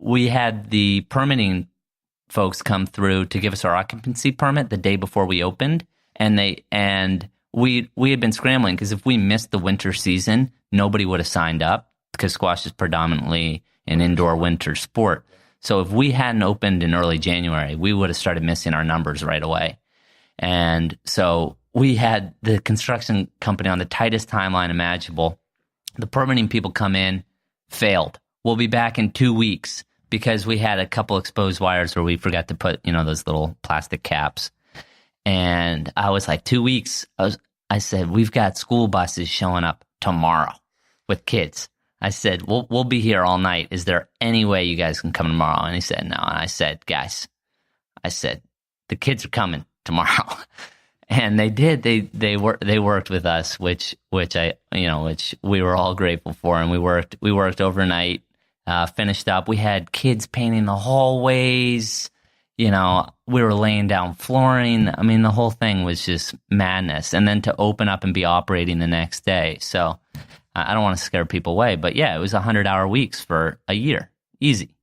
we had the permitting folks come through to give us our occupancy permit the day before we opened, and we had been scrambling because if we missed the winter season, nobody would have signed up because squash is predominantly an indoor winter sport. So if we hadn't opened in early January, we would have started missing our numbers right away. And so we had the construction company on the tightest timeline imaginable. The permitting people come in, failed. We'll be back in 2 weeks because we had a couple exposed wires where we forgot to put, those little plastic caps. And I was like, 2 weeks. I said, we've got school buses showing up tomorrow with kids. I said, we'll be here all night. Is there any way you guys can come tomorrow? And he said, no. And I said, guys, the kids are coming tomorrow. And they did. They worked with us, which we were all grateful for. And we worked overnight, finished up. We had kids painting the hallways. We were laying down flooring. I mean, the whole thing was just madness. And then to open up and be operating the next day. So I don't want to scare people away, but yeah, it was 100-hour weeks for a year. Easy.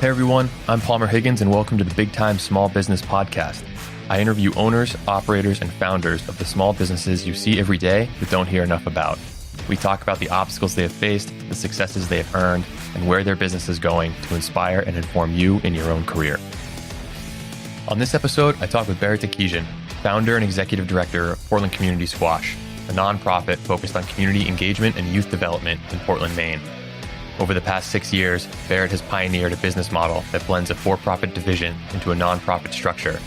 Hey everyone, I'm Palmer Higgins and welcome to the Big Time Small Business Podcast. I interview owners, operators, and founders of the small businesses you see every day but don't hear enough about. We talk about the obstacles they have faced, the successes they have earned, and where their business is going to inspire and inform you in your own career. On this episode, I talk with Barrett Takesian, founder and executive director of Portland Community Squash, a nonprofit focused on community engagement and youth development in Portland, Maine. Over the past 6 years, Barrett has pioneered a business model that blends a for-profit division into a nonprofit structure,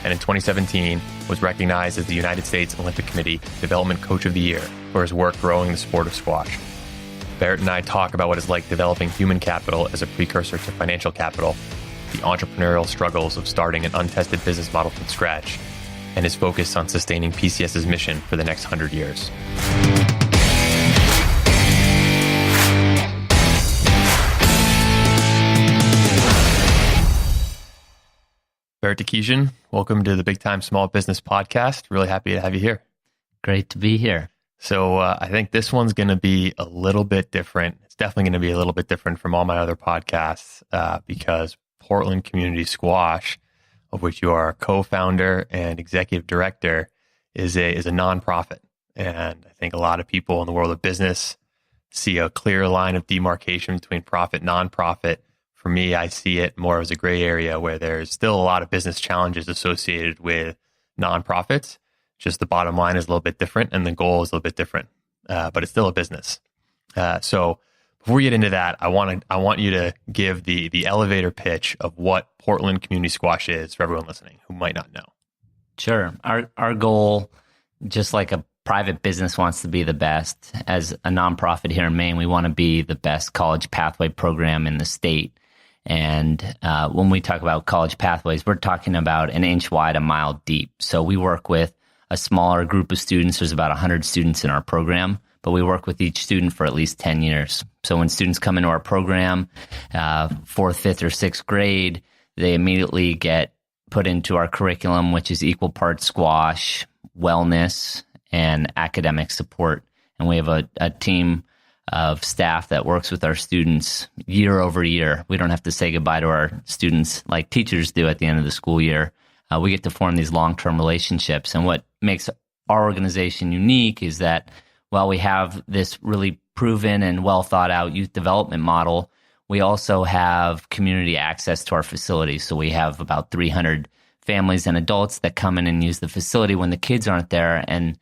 and in 2017 was recognized as the United States Olympic Committee Development Coach of the Year for his work growing the sport of squash. Barrett and I talk about what it's like developing human capital as a precursor to financial capital, the entrepreneurial struggles of starting an untested business model from scratch, and his focus on sustaining PCS's mission for the next 100 years. Barrett Takesian, welcome to the Big Time Small Business Podcast. Really happy to have you here. Great to be here. So I think this one's going to be a little bit different. It's definitely going to be a little bit different from all my other podcasts because Portland Community Squash, of which you are a co-founder and executive director, is a nonprofit. And I think a lot of people in the world of business see a clear line of demarcation between profit and nonprofit. For me, I see it more as a gray area where there's still a lot of business challenges associated with nonprofits. Just the bottom line is a little bit different and the goal is a little bit different, but it's still a business. So before we get into that, I want you to give the elevator pitch of what Portland Community Squash is for everyone listening who might not know. Sure. Our goal, just like a private business wants to be the best, as a nonprofit here in Maine, we want to be the best college pathway program in the state. And when we talk about college pathways, we're talking about an inch wide, a mile deep. So we work with a smaller group of students. There's about 100 students in our program, but we work with each student for at least 10 years. So when students come into our program, 4th, 5th, or 6th grade, they immediately get put into our curriculum, which is equal parts squash, wellness, and academic support. And we have a team of staff that works with our students year over year. We don't have to say goodbye to our students like teachers do at the end of the school year. We get to form these long-term relationships. And what makes our organization unique is that while we have this really proven and well-thought-out youth development model, we also have community access to our facilities. So we have about 300 families and adults that come in and use the facility when the kids aren't there. And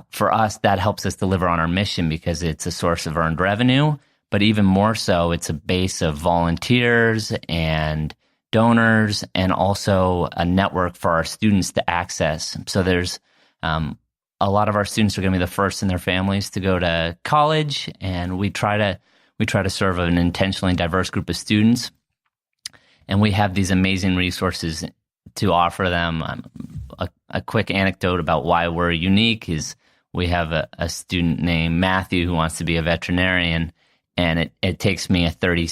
for us, that helps us deliver on our mission because it's a source of earned revenue, but even more so, it's a base of volunteers and donors and also a network for our students to access. So there's a lot of our students are going to be the first in their families to go to college, and we try to serve an intentionally diverse group of students, and we have these amazing resources to offer them. A quick anecdote about why we're unique is we have a student named Matthew who wants to be a veterinarian, and it takes me a 30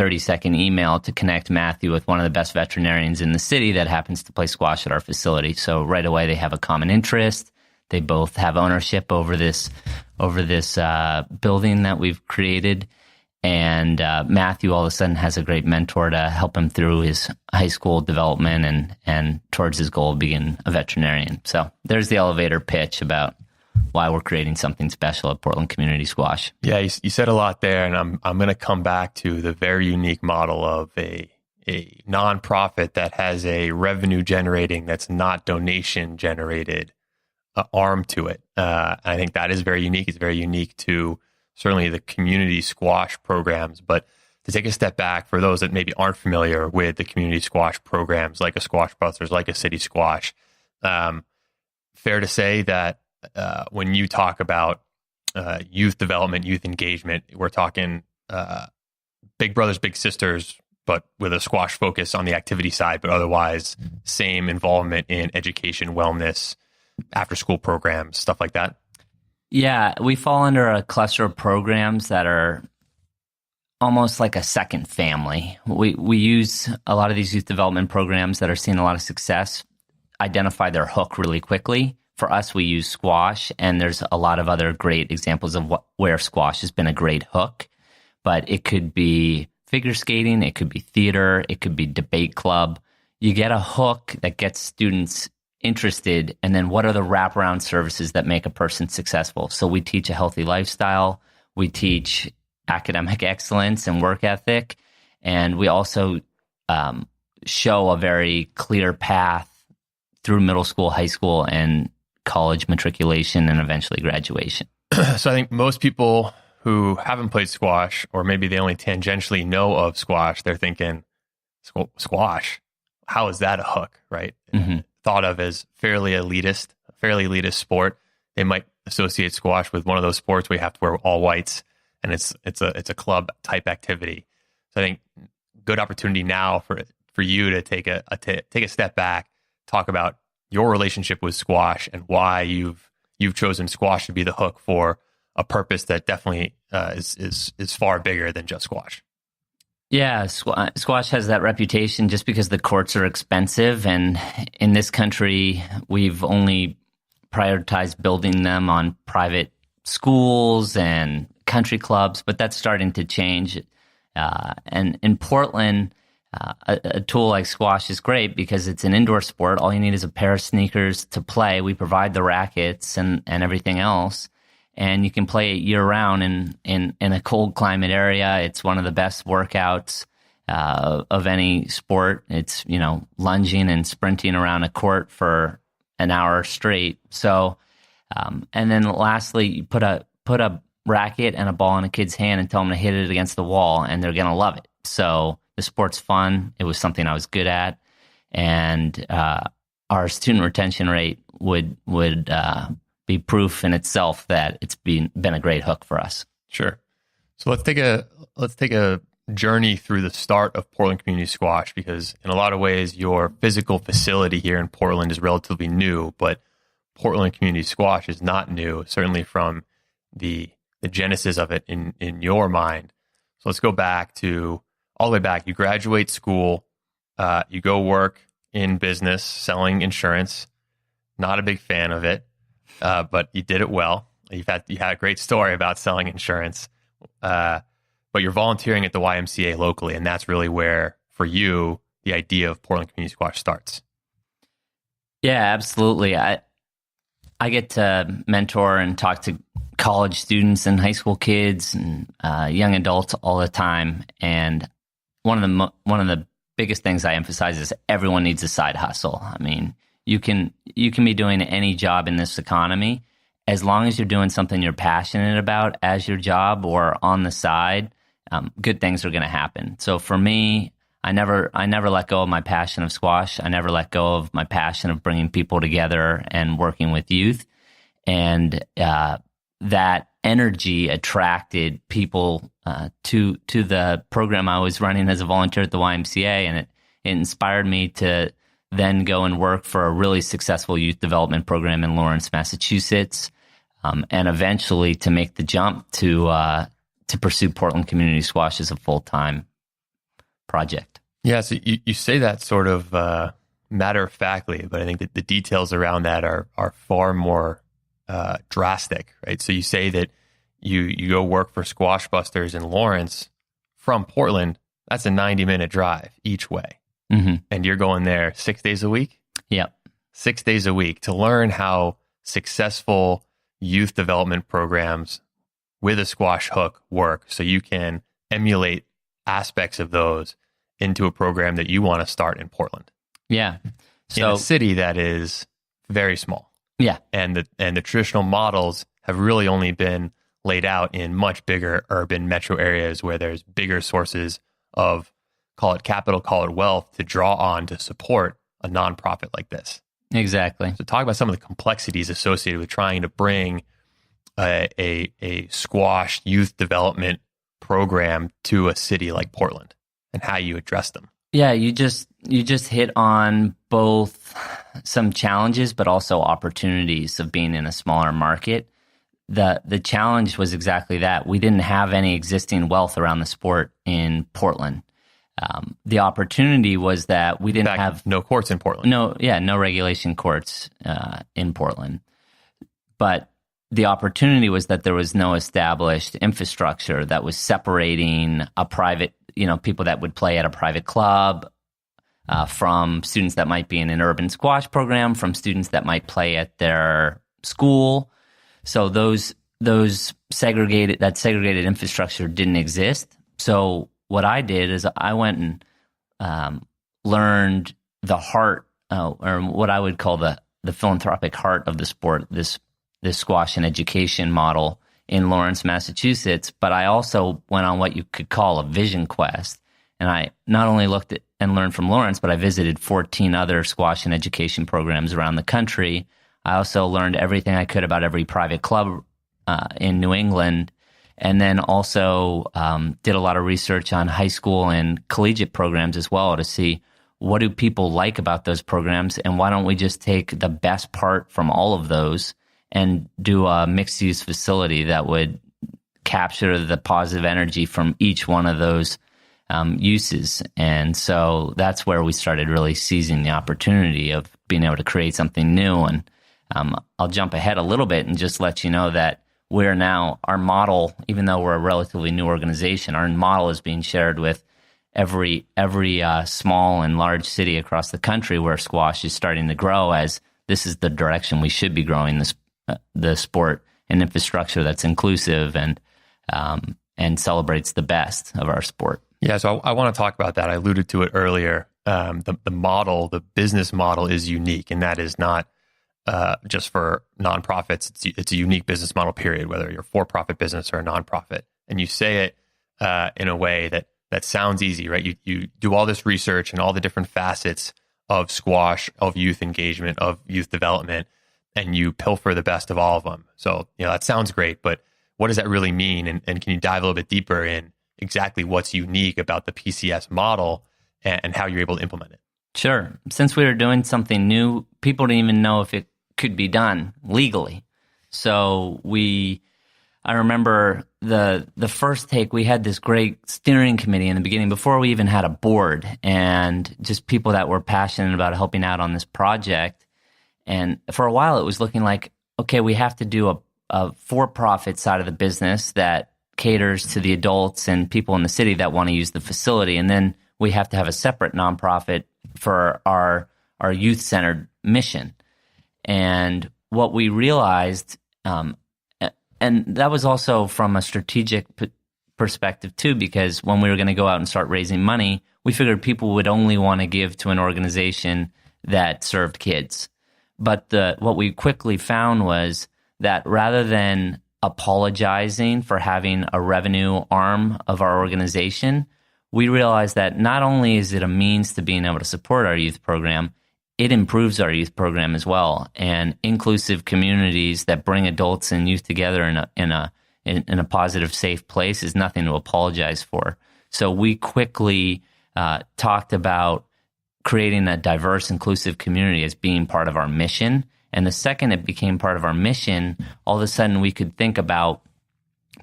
30-second email to connect Matthew with one of the best veterinarians in the city that happens to play squash at our facility. So right away, they have a common interest. They both have ownership over this building that we've created. And Matthew all of a sudden has a great mentor to help him through his high school development and towards his goal of being a veterinarian. So there's the elevator pitch about why we're creating something special at Portland Community Squash. Yeah, you said a lot there, and I'm going to come back to the very unique model of a nonprofit that has a revenue generating that's not donation generated arm to it. I think that is very unique. It's very unique to certainly the community squash programs. But to take a step back, for those that maybe aren't familiar with the community squash programs, like a Squash Busters, like a City Squash, fair to say that when you talk about youth development, youth engagement, we're talking big brothers, big sisters, but with a squash focus on the activity side, but otherwise same involvement in education, wellness, after school programs, stuff like that. Yeah, we fall under a cluster of programs that are almost like a second family. We use a lot of these youth development programs that are seeing a lot of success, identify their hook really quickly. For us, we use squash, and there's a lot of other great examples of where squash has been a great hook. But it could be figure skating, it could be theater, it could be debate club. You get a hook that gets students interested, and then what are the wraparound services that make a person successful? So we teach a healthy lifestyle, we teach academic excellence and work ethic, and we also show a very clear path through middle school, high school, and college matriculation, and eventually graduation. So I think most people who haven't played squash, or maybe they only tangentially know of squash, they're thinking, squash, how is that a hook, right? Mm-hmm. Thought of as fairly elitist sport. They might associate squash with one of those sports where you have to wear all whites, and it's a club type activity. So I think good opportunity now for you to take a step back, talk about your relationship with squash and why you've chosen squash to be the hook for a purpose that definitely is far bigger than just squash. Yeah, squash has that reputation just because the courts are expensive, and in this country, we've only prioritized building them on private schools and country clubs, but that's starting to change. And in Portland, a tool like squash is great because it's an indoor sport. All you need is a pair of sneakers to play. We provide the rackets and everything else. And you can play it year-round in a cold climate area. It's one of the best workouts of any sport. It's, lunging and sprinting around a court for an hour straight. So, and then lastly, you put a racket and a ball in a kid's hand and tell them to hit it against the wall, and they're going to love it. So the sport's fun. It was something I was good at. And our student retention rate would be proof in itself that it's been a great hook for us. Sure. So let's take a journey through the start of Portland Community Squash, because in a lot of ways your physical facility here in Portland is relatively new, but Portland Community Squash is not new, certainly from the genesis of it in your mind. So let's go back all the way back. You graduate school, you go work in business selling insurance. Not a big fan of it. But you did it well. You had a great story about selling insurance, but you're volunteering at the YMCA locally, and that's really where, for you, the idea of Portland Community Squash starts. Yeah, absolutely. I get to mentor and talk to college students and high school kids and young adults all the time, and one of the biggest things I emphasize is everyone needs a side hustle. I mean, you can be doing any job in this economy as long as you're doing something you're passionate about as your job or on the side. Good things are going to happen. So for me, I never let go of my passion of squash. I never let go of my passion of bringing people together and working with youth. And that energy attracted people to the program I was running as a volunteer at the YMCA, and it inspired me to then go and work for a really successful youth development program in Lawrence, Massachusetts, and eventually to make the jump to pursue Portland Community Squash as a full-time project. Yeah, so you say that sort of matter-of-factly, but I think that the details around that are far more drastic, right? So you say that you go work for Squash Busters in Lawrence from Portland. That's a 90-minute drive each way. Mm-hmm. And you're going there 6 days a week? Yep. 6 days a week to learn how successful youth development programs with a squash hook work, so you can emulate aspects of those into a program that you want to start in Portland. Yeah. So, in a city that is very small. Yeah. And the traditional models have really only been laid out in much bigger urban metro areas where there's bigger sources of, call it capital, call it wealth, to draw on to support a nonprofit like this. Exactly. So talk about some of the complexities associated with trying to bring a squash youth development program to a city like Portland and how you address them. Yeah, you just hit on both some challenges, but also opportunities of being in a smaller market. The challenge was exactly that. We didn't have any existing wealth around the sport in Portland. The opportunity was that we didn't have no courts in Portland. No regulation courts in Portland. But the opportunity was that there was no established infrastructure that was separating a private, people that would play at a private club from students that might be in an urban squash program, from students that might play at their school. So that segregated infrastructure didn't exist. So what I did is I went and learned the heart, or what I would call the philanthropic heart of the sport, this squash and education model in Lawrence, Massachusetts. But I also went on what you could call a vision quest. And I not only looked at and learned from Lawrence, but I visited 14 other squash and education programs around the country. I also learned everything I could about every private club in New England. And then also did a lot of research on high school and collegiate programs as well to see what do people like about those programs, and why don't we just take the best part from all of those and do a mixed-use facility that would capture the positive energy from each one of those uses. And so that's where we started really seizing the opportunity of being able to create something new. And I'll jump ahead a little bit and just let you know that we're now, our model, even though we're a relatively new organization, our model is being shared with every small and large city across the country where squash is starting to grow, as this is the direction we should be growing the sport, and infrastructure that's inclusive and celebrates the best of our sport. Yeah, so I want to talk about that. I alluded to it earlier. The business model is unique, and that is not just for nonprofits. It's a unique business model, period, whether you're a for-profit business or a nonprofit. And you say it in a way that sounds easy, right? You do all this research and all the different facets of squash, of youth engagement, of youth development, and you pilfer the best of all of them. So, that sounds great, but what does that really mean? And can you dive a little bit deeper in exactly what's unique about the PCS model and how you're able to implement it? Sure. Since we were doing something new, people didn't even know if it could be done legally. So I remember the first take, we had this great steering committee in the beginning before we even had a board, and just people that were passionate about helping out on this project. And for a while it was looking like, okay, we have to do a for-profit side of the business that caters to the adults and people in the city that want to use the facility. And then we have to have a separate nonprofit for our youth-centered mission. And what we realized, and that was also from a strategic perspective too, because when we were going to go out and start raising money, we figured people would only want to give to an organization that served kids. But what we quickly found was that rather than apologizing for having a revenue arm of our organization, we realized that not only is it a means to being able to support our youth program, it improves our youth program as well. And inclusive communities that bring adults and youth together in a positive, safe place is nothing to apologize for. So we quickly talked about creating a diverse, inclusive community as being part of our mission. And the second it became part of our mission, all of a sudden we could think about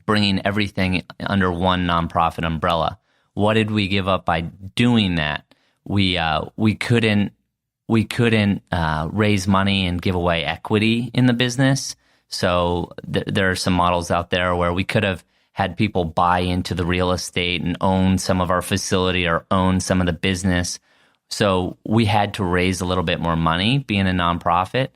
bringing everything under one nonprofit umbrella. what did we give up by doing that? We couldn't raise money and give away equity in the business. So there are some models out there where we could have had people buy into the real estate and own some of our facility or own some of the business. So we had to raise a little bit more money being a nonprofit.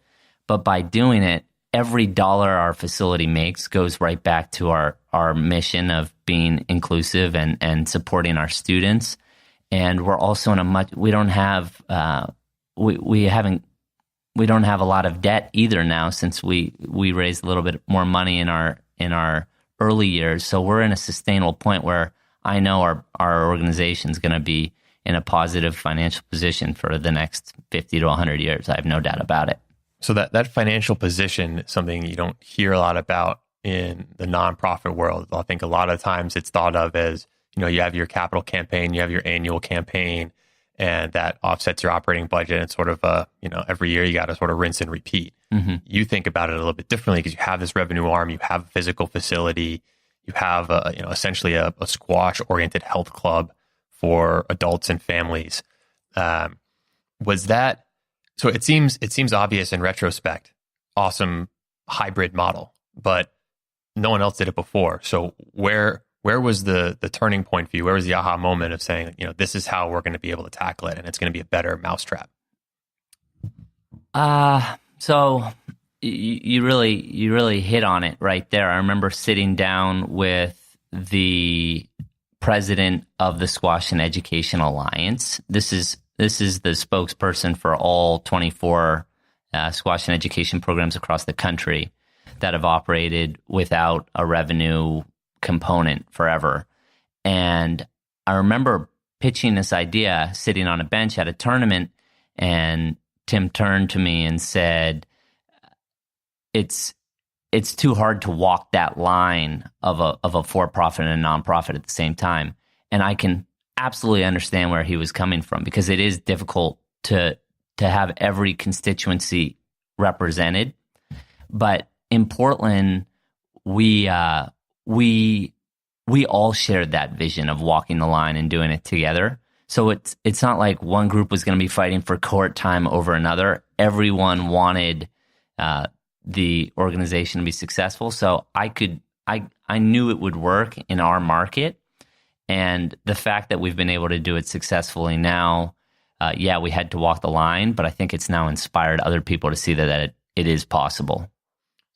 But by doing it, every dollar our facility makes goes right back to our mission of being inclusive and supporting our students. And we're also in we don't have a lot of debt either now, since we raised a little bit more money in our early years. So we're in a sustainable point where I know our organization is going to be in a positive financial position for the next 50 to 100 years. I have no doubt about it. So that financial position is something you don't hear a lot about in the nonprofit world. I think a lot of times it's thought of as, you have your capital campaign, you have your annual campaign, and that offsets your operating budget. It's sort of every year you got to sort of rinse and repeat. Mm-hmm. You think about it a little bit differently because you have this revenue arm, you have a physical facility, you have essentially a squash-oriented health club for adults and families. Was that so? It seems obvious in retrospect. Awesome hybrid model, but no one else did it before. So where was the turning point for you? Where was the aha moment of saying, this is how we're going to be able to tackle it, and it's going to be a better mousetrap? So you really hit on it right there. I remember sitting down with the president of the Squash and Education Alliance. This is the spokesperson for all 24 squash and education programs across the country that have operated without a revenue component forever. And I remember pitching this idea sitting on a bench at a tournament, and Tim turned to me and said, it's too hard to walk that line of a for-profit and a nonprofit at the same time. And I can absolutely understand where he was coming from, because it is difficult to have every constituency represented. But in Portland, we all shared that vision of walking the line and doing it together. So it's not like one group was going to be fighting for court time over another. Everyone wanted the organization to be successful. So I knew it would work in our market. And the fact that we've been able to do it successfully now, we had to walk the line, but I think it's now inspired other people to see that it is possible.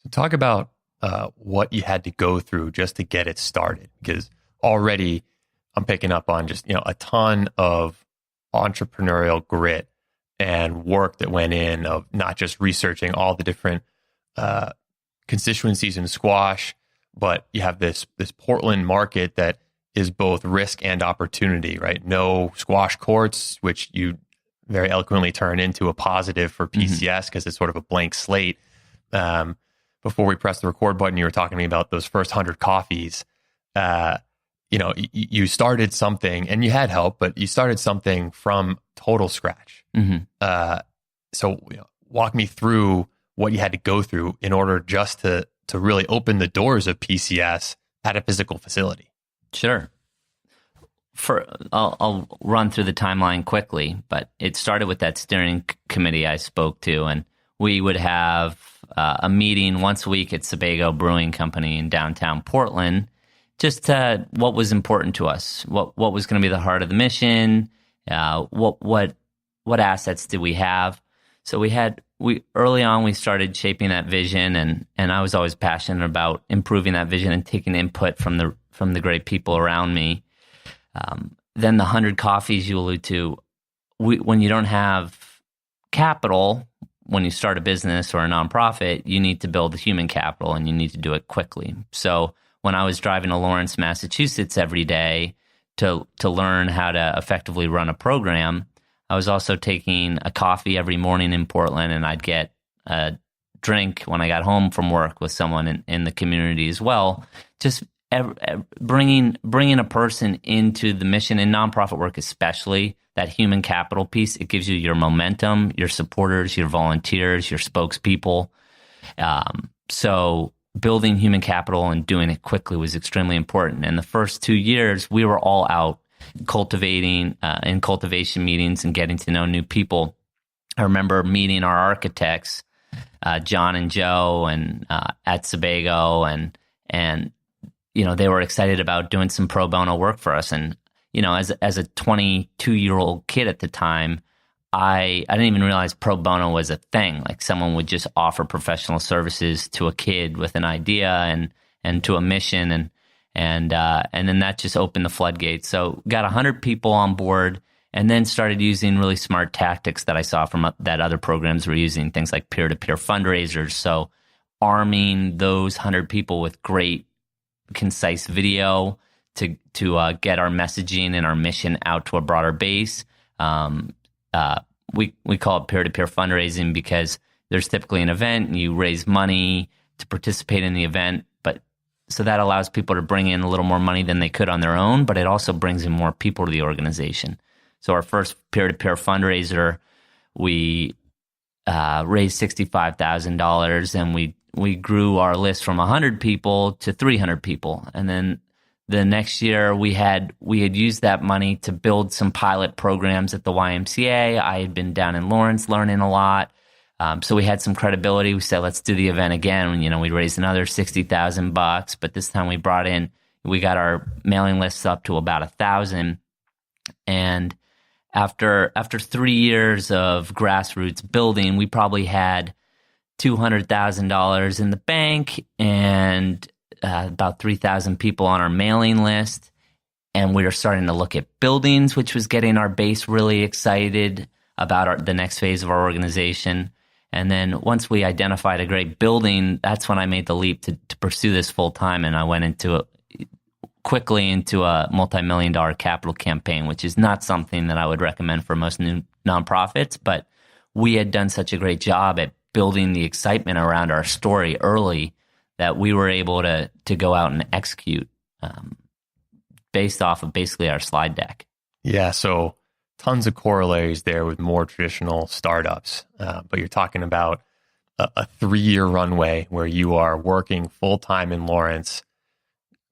So talk about what you had to go through just to get it started, because already I'm picking up on just, a ton of entrepreneurial grit and work that went in of not just researching all the different constituencies in squash, but you have this Portland market that is both risk and opportunity, right? No squash courts, which you very eloquently turn into a positive for PCS because it's sort of a blank slate. Before we pressed the record button, you were talking to me about those first 100 coffees. You started something, and you had help, but you started something from total scratch. Mm-hmm. So walk me through what you had to go through in order just to really open the doors of PCS at a physical facility. Sure. I'll run through the timeline quickly, but it started with that steering committee I spoke to, and we would have a meeting once a week at Sebago Brewing Company in downtown Portland, just what was important to us, what was going to be the heart of the mission, what assets did we have. So early on we started shaping that vision, and I was always passionate about improving that vision and taking input from the great people around me. Then the 100 coffees you allude to, when you don't have capital, when you start a business or a nonprofit, you need to build the human capital, and you need to do it quickly. So when I was driving to Lawrence, Massachusetts every day to learn how to effectively run a program, I was also taking a coffee every morning in Portland, and I'd get a drink when I got home from work with someone in the community as well. Just bringing a person into the mission in nonprofit work, especially that human capital piece. It gives you your momentum, your supporters, your volunteers, your spokespeople. So building human capital and doing it quickly was extremely important. And the first 2 years, we were all out cultivating in cultivation meetings and getting to know new people. I remember meeting our architects, John and Joe, and at Sebago, and they were excited about doing some pro bono work for us. And as a 22-year-old kid at the time, I didn't even realize pro bono was a thing. Like someone would just offer professional services to a kid with an idea and to a mission, and then that just opened the floodgates. So got 100 people on board, and then started using really smart tactics that I saw from that other programs were using, things like peer-to-peer fundraisers. So arming those 100 people with great, concise video to get our messaging and our mission out to a broader base. We call it peer-to-peer fundraising because there's typically an event and you raise money to participate in the event, but so that allows people to bring in a little more money than they could on their own, but it also brings in more people to the organization. So our first peer-to-peer fundraiser, we raised $65,000, and we grew our list from 100 people to 300 people. And then the next year we had used that money to build some pilot programs at the YMCA. I had been down in Lawrence learning a lot. So we had some credibility. We said, let's do the event again. We raised another $60,000, but this time we got our mailing lists up to about 1,000. And after 3 years of grassroots building, we probably had $200,000 in the bank and about 3,000 people on our mailing list. And we were starting to look at buildings, which was getting our base really excited about the next phase of our organization. And then once we identified a great building, that's when I made the leap to pursue this full time. And I went quickly into a multi-million-dollar capital campaign, which is not something that I would recommend for most new nonprofits. But we had done such a great job at building the excitement around our story early that we were able to go out and execute based off of basically our slide deck. Yeah, so tons of corollaries there with more traditional startups. But you're talking about a 3-year runway where you are working full-time in Lawrence,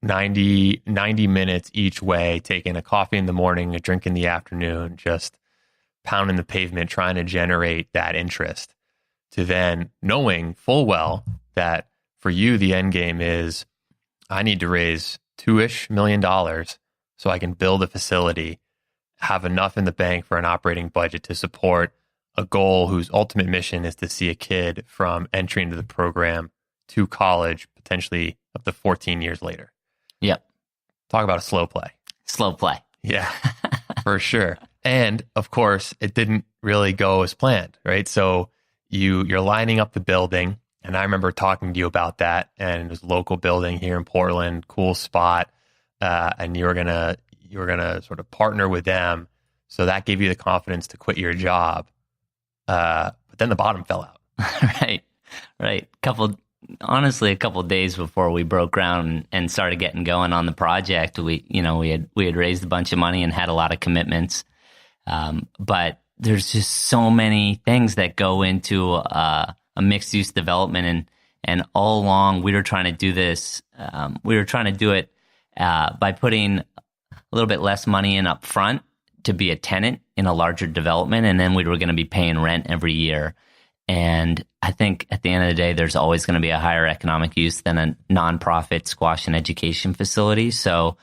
90 minutes each way, taking a coffee in the morning, a drink in the afternoon, just pounding the pavement, trying to generate that interest, to then knowing full well that for you, the end game is I need to raise $2-ish million so I can build a facility, have enough in the bank for an operating budget to support a goal whose ultimate mission is to see a kid from entry into the program to college, potentially up to 14 years later. Yep. Talk about a slow play. Slow play. Yeah, for sure. And of course, it didn't really go as planned, right? So you're lining up the building, and I remember talking to you about that, and it was a local building here in Portland, cool spot, and you were gonna sort of partner with them. So that gave you the confidence to quit your job. But then the bottom fell out. Right. A couple of days before we broke ground and started getting going on the project, we had raised a bunch of money and had a lot of commitments. But there's just so many things that go into a mixed use development, and all along we were trying to do this. We were trying to do it by putting a little bit less money in up front to be a tenant in a larger development, and then we were going to be paying rent every year. And I think at the end of the day, there's always going to be a higher economic use than a nonprofit squash and education facility. So,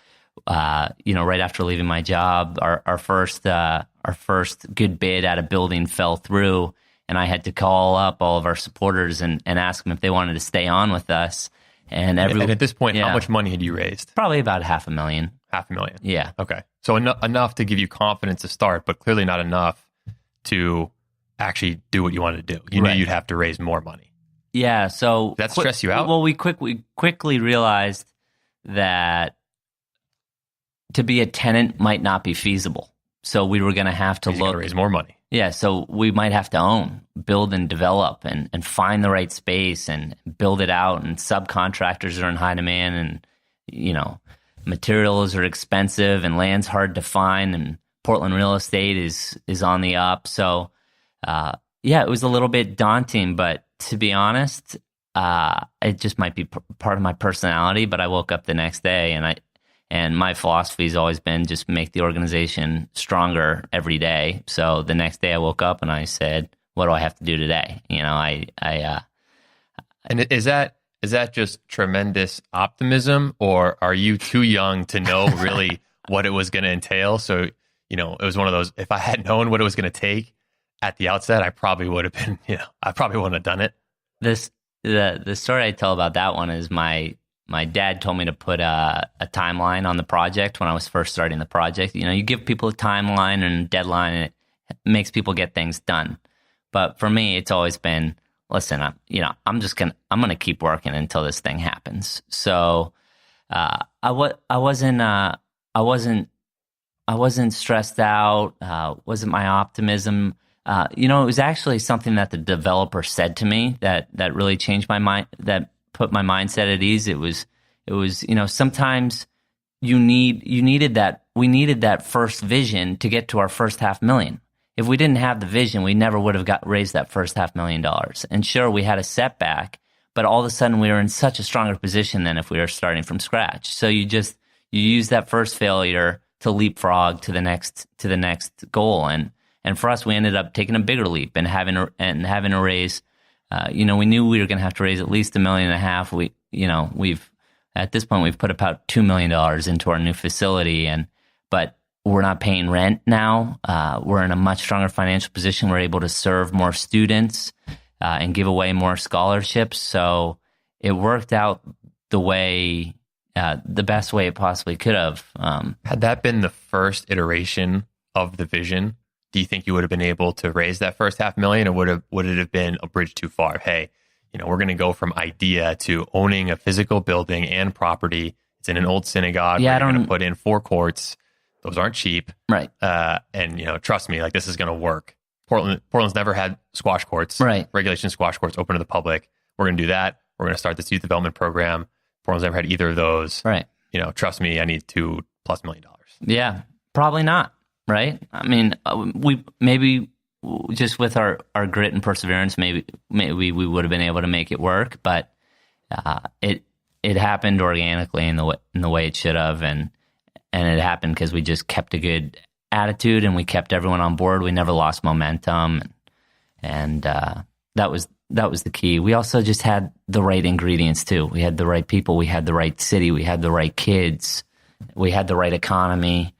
right after leaving my job, our first good bid at a building fell through, and I had to call up all of our supporters and ask them if they wanted to stay on with us. And at this point, how much money had you raised? Probably about $500,000. $500,000. Yeah. Okay. So enough to give you confidence to start, but clearly not enough to actually do what you wanted to do. You knew you'd have to raise more money. Yeah. So did that stress you out? Well, we quickly realized that to be a tenant might not be feasible. So we were going to have to raise more money. Yeah. So we might have to build and develop and find the right space and build it out. And subcontractors are in high demand, and, materials are expensive and land's hard to find, and Portland real estate is on the up. So, it was a little bit daunting, but to be honest, it just might be part of my personality. But I woke up the next day And my philosophy has always been just make the organization stronger every day. So the next day I woke up and I said, what do I have to do today? And is that just tremendous optimism, or are you too young to know really what it was going to entail? So, it was one of those, if I had known what it was going to take at the outset, I probably would have been, I probably wouldn't have done it. The story I tell about that one is my dad told me to put a timeline on the project when I was first starting the project. You give people a timeline and a deadline, and it makes people get things done. But for me, it's always been, listen, I'm going to keep working until this thing happens. So I wasn't stressed out. Wasn't my optimism. It was actually something that the developer said to me that really changed my mind, that put my mindset at ease. It was, sometimes we needed that first vision to get to our first $500,000. If we didn't have the vision, we never would have raised that first $500,000. And sure, we had a setback, but all of a sudden we were in such a stronger position than if we were starting from scratch. So you use that first failure to leapfrog to the next goal. And for us, we ended up taking a bigger leap and having to raise. We knew we were going to have to raise at least $1.5 million. At this point we've put about $2 million into our new facility, but we're not paying rent now. We're in a much stronger financial position. We're able to serve more students and give away more scholarships. So it worked out the best way it possibly could have. Had that been the first iteration of the vision, do you think you would have been able to raise that first $500,000, or would it have been a bridge too far? Hey, we're going to go from idea to owning a physical building and property. It's in an old synagogue. Yeah, we're going to put in 4 courts. Those aren't cheap. Right. And, trust me, this is going to work. Portland's never had squash courts. Right. Regulation squash courts open to the public. We're going to do that. We're going to start this youth development program. Portland's never had either of those. Right. Trust me, I need $2+ million. Yeah, probably not. Right. I mean, we maybe just with our grit and perseverance, maybe we would have been able to make it work, but it happened organically in the way it should have, and it happened because we just kept a good attitude and we kept everyone on board. We never lost momentum, and that was the key. We also just had the right ingredients too. We had the right people. We had the right city. We had the right kids. We had the right economy.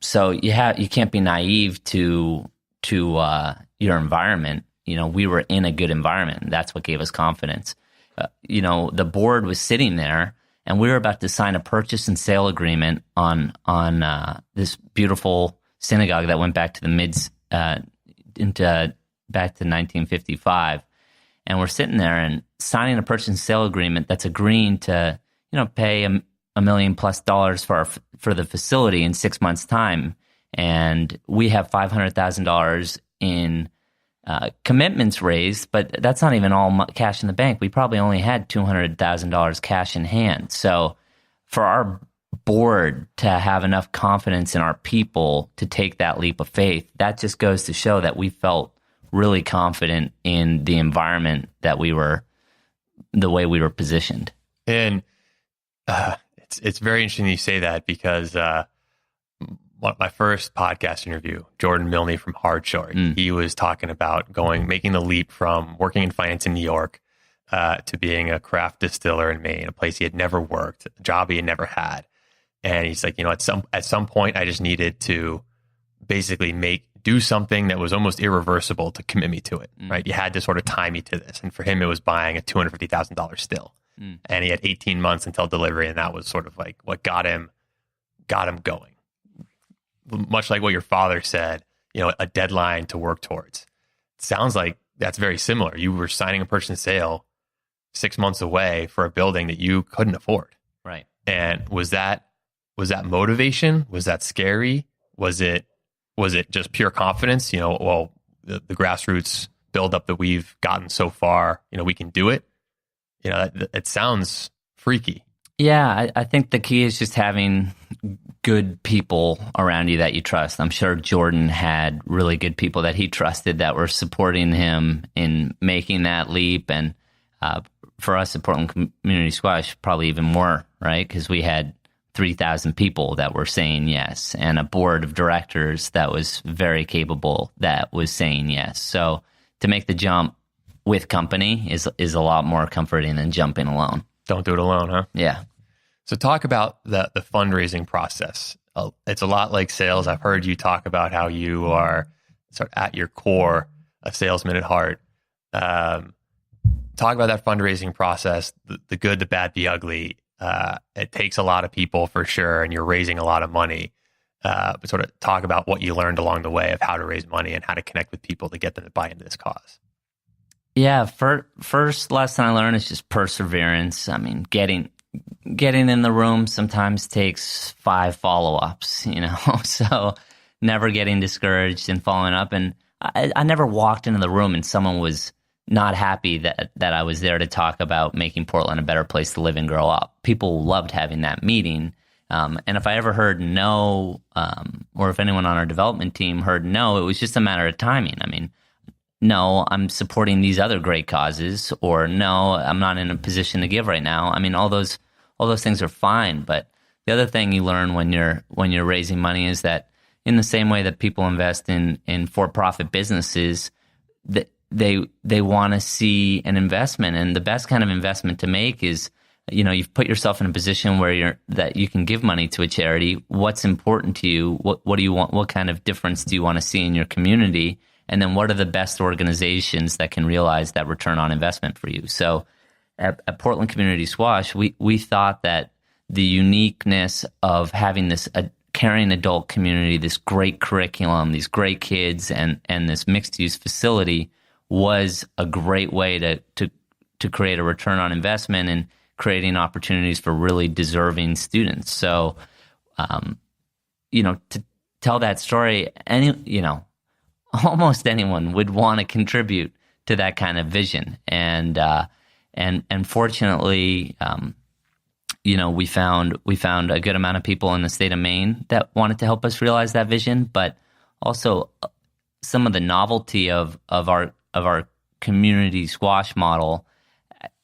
So you can't be naive to your environment. We were in a good environment, and that's what gave us confidence. The board was sitting there, and we were about to sign a purchase and sale agreement on this beautiful synagogue that went back to back to 1955. And we're sitting there and signing a purchase and sale agreement that's agreeing to, pay $1 million+ for the facility in 6 months' time. And we have $500,000 in commitments raised, but that's not even all cash in the bank. We probably only had $200,000 cash in hand. So for our board to have enough confidence in our people to take that leap of faith, that just goes to show that we felt really confident in the environment that the way we were positioned. And it's very interesting you say that, because my first podcast interview, Jordan Milne from Hard Short, he was talking about making the leap from working in finance in New York to being a craft distiller in Maine, a place he had never worked, a job he had never had. And he's like, at some point I just needed to basically do something that was almost irreversible to commit me to it, right? You had to sort of tie me to this. And for him, it was buying a $250,000 still. And he had 18 months until delivery, and that was sort of like what got him going. Much like what your father said, a deadline to work towards. It sounds like that's very similar. You were signing a purchase and sale 6 months away for a building that you couldn't afford. Right. And was that motivation? Was that scary? Was it just pure confidence? The grassroots buildup that we've gotten so far, we can do it. It sounds freaky. Yeah, I think the key is just having good people around you that you trust. I'm sure Jordan had really good people that he trusted that were supporting him in making that leap. And for us at Portland Community Squash, probably even more, right? Because we had 3,000 people that were saying yes, and a board of directors that was very capable that was saying yes. So to make the jump with company is a lot more comforting than jumping alone. Don't do it alone, huh? Yeah. So talk about the fundraising process. It's a lot like sales. I've heard you talk about how you are sort of at your core a salesman at heart. Talk about that fundraising process, the good, the bad, the ugly. It takes a lot of people for sure, and you're raising a lot of money. But sort of talk about what you learned along the way of how to raise money and how to connect with people to get them to buy into this cause. Yeah, first lesson I learned is just perseverance. I mean, getting in the room sometimes takes 5 follow-ups, so never getting discouraged and following up. And I never walked into the room and someone was not happy that I was there to talk about making Portland a better place to live and grow up. People loved having that meeting. And if I ever heard no, or if anyone on our development team heard no, it was just a matter of timing. I mean, no, I'm supporting these other great causes, or no, I'm not in a position to give right now. I mean, all those things are fine. But the other thing you learn when you're raising money is that in the same way that people invest in for-profit businesses, that they want to see an investment, and the best kind of investment to make is, you've put yourself in a position where that you can give money to a charity. What's important to you? What do you want? What kind of difference do you want to see in your community? And then what are the best organizations that can realize that return on investment for you? So at Portland Community Squash, we thought that the uniqueness of having this caring adult community, this great curriculum, these great kids, and this mixed-use facility was a great way to create a return on investment and creating opportunities for really deserving students. So, to tell that story, almost anyone would want to contribute to that kind of vision. And fortunately, we found a good amount of people in the state of Maine that wanted to help us realize that vision, but also some of the novelty of our community squash model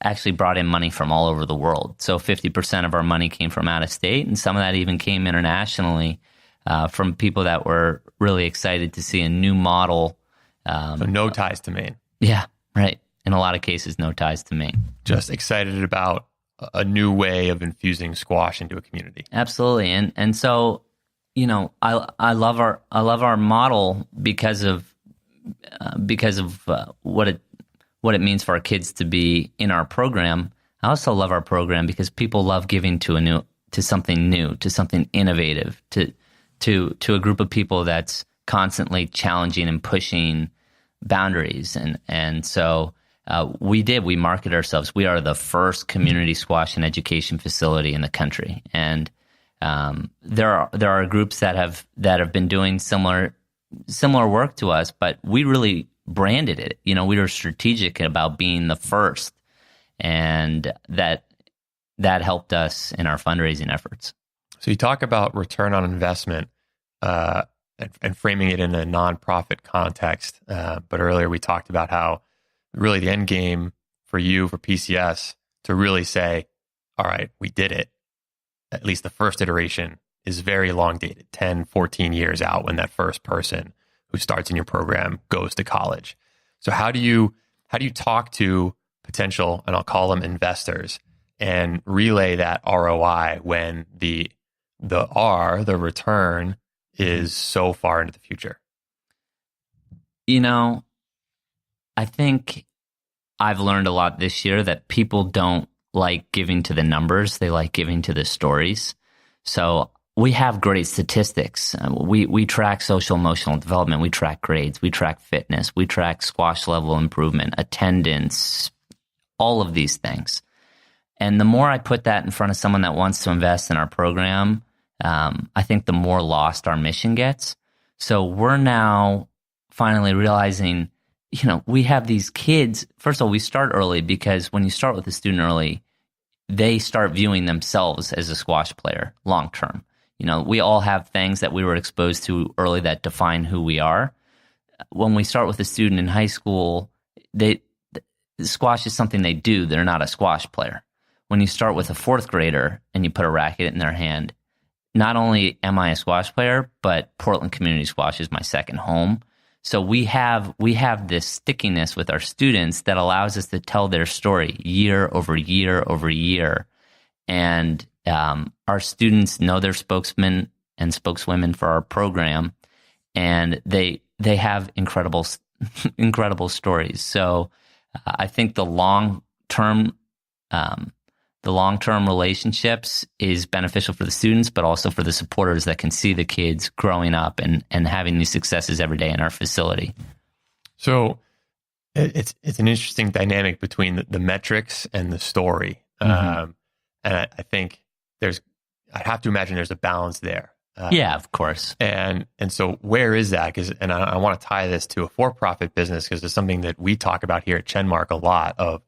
actually brought in money from all over the world. So 50% of our money came from out of state, and some of that even came internationally from people that were really excited to see a new model. So no ties to Maine. Yeah, right. In a lot of cases, no ties to Maine. Just excited about a new way of infusing squash into a community. Absolutely. And so, I love our model because of what it means for our kids to be in our program. I also love our program because people love giving to something new, to something innovative, to a group of people that's constantly challenging and pushing boundaries. And so we market ourselves. We are the first community squash and education facility in the country. And there are groups that have been doing similar work to us, but we really branded it. We were strategic about being the first, and that helped us in our fundraising efforts. So you talk about return on investment and framing it in a nonprofit context. But earlier we talked about how really the end game for you, for PCS, to really say, all right, we did it. At least the first iteration is very long dated, 10, 14 years out when that first person who starts in your program goes to college. So how do you talk to potential, and I'll call them investors, and relay that ROI when the return is so far into the future? I think I've learned a lot this year that people don't like giving to the numbers. They like giving to the stories. So we have great statistics. We track social emotional development. We track grades. We track fitness. We track squash level improvement, attendance, all of these things. And the more I put that in front of someone that wants to invest in our program, I think the more lost our mission gets. So we're now finally realizing, we have these kids. First of all, we start early because when you start with a student early, they start viewing themselves as a squash player long term. We all have things that we were exposed to early that define who we are. When we start with a student in high school, squash is something they do. They're not a squash player. When you start with a fourth grader and you put a racket in their hand, not only am I a squash player, but Portland Community Squash is my second home. So we have this stickiness with our students that allows us to tell their story year over year over year. And our students know their spokesmen and spokeswomen for our program, and they have incredible stories. So I think the long-term relationships is beneficial for the students, but also for the supporters that can see the kids growing up and having these successes every day in our facility. So it's an interesting dynamic between the metrics and the story. And I think I have to imagine there's a balance there. Yeah, of course. And so where is that? And I want to tie this to a for-profit business, because it's something that we talk about here at Chenmark a lot of,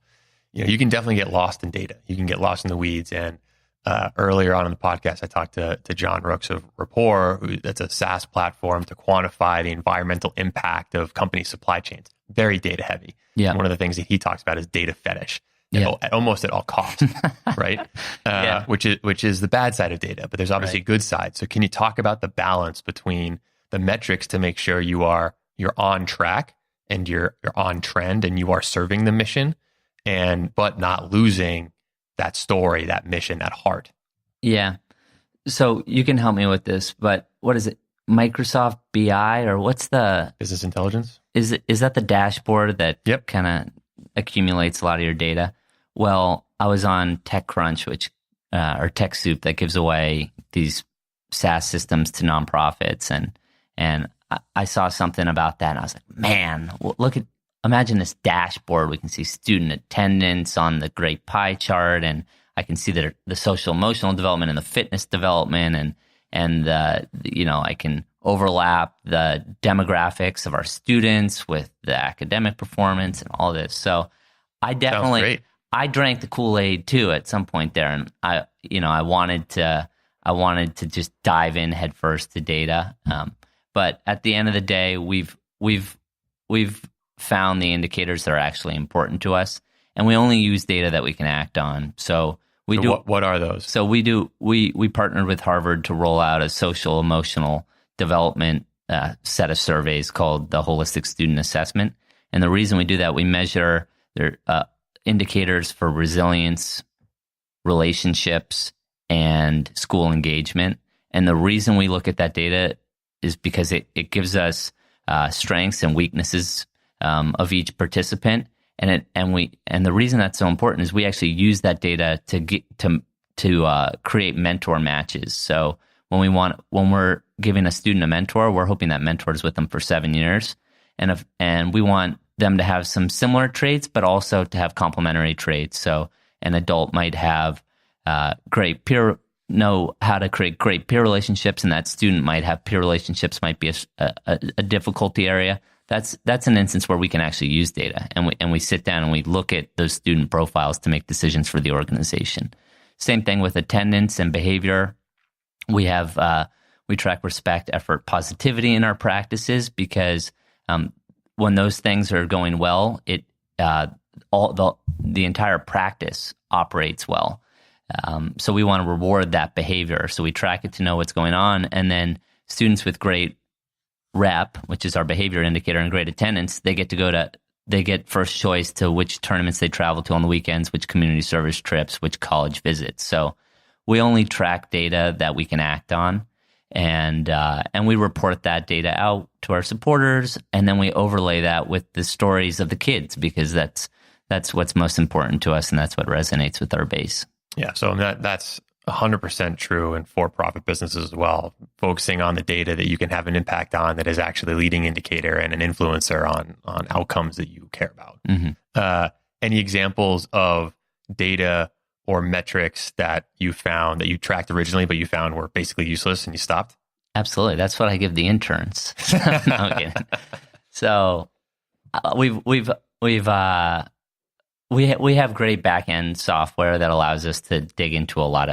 you can definitely get lost in data. You can get lost in the weeds. And earlier on in the podcast, I talked to John Rooks of Rapport, that's a SaaS platform to quantify the environmental impact of company supply chains. Very data heavy. Yeah. And one of the things that he talks about is data fetish. Yeah. Almost at all costs, right? Which is the bad side of data, but there's obviously a good side. So can you talk about the balance between the metrics to make sure you're on track and you're on trend and you are serving the mission, but not losing that story, that mission, that heart? Yeah. So you can help me with this, but what is it? Microsoft BI, or what's the business intelligence? Is that the dashboard that Yep. kind of accumulates a lot of your data? Well, I was on TechCrunch, or TechSoup, that gives away these SaaS systems to nonprofits, and I saw something about that, and I was like, man, imagine this dashboard. We can see student attendance on the great pie chart, and I can see the social emotional development and the fitness development, and I can overlap the demographics of our students with the academic performance and all this. So I definitely, I drank the Kool-Aid too at some point there, and I wanted to just dive in headfirst to data. But at the end of the day, we've found the indicators that are actually important to us, and we only use data that we can act on. So what are those? So we partnered with Harvard to roll out a social emotional development set of surveys called the Holistic Student Assessment. And the reason we do that, we measure their indicators for resilience, relationships, and school engagement. And the reason we look at that data is because it gives us strengths and weaknesses of each participant. And the reason that's so important is we actually use that data to create mentor matches. So when we're giving a student a mentor, we're hoping that mentor is with them for 7 years, and we want them to have some similar traits, but also to have complementary traits. So an adult might have know how to create great peer relationships, and that student might have peer relationships, might be a difficulty area. That's an instance where we can actually use data, and we sit down and we look at those student profiles to make decisions for the organization. Same thing with attendance and behavior. We track respect, effort, positivity in our practices, because when those things are going well, the entire practice operates well. So we want to reward that behavior. So we track it to know what's going on, and then students with great rep, which is our behavior indicator, and great attendance, they get first choice to which tournaments they travel to on the weekends, which community service trips, which college visits. So we only track data that we can act on, and we report that data out to our supporters, and then we overlay that with the stories of the kids, because that's what's most important to us, and that's what resonates with our base. Yeah, so that's 100% true in for-profit businesses as well, focusing on the data that you can have an impact on that is actually a leading indicator and an influencer on outcomes that you care about. Mm-hmm. Any examples of data or metrics that you found that you tracked originally, but you found were basically useless and you stopped? Absolutely. That's what I give the interns. No, I'm kidding. So we have great back-end software that allows us to dig into a lot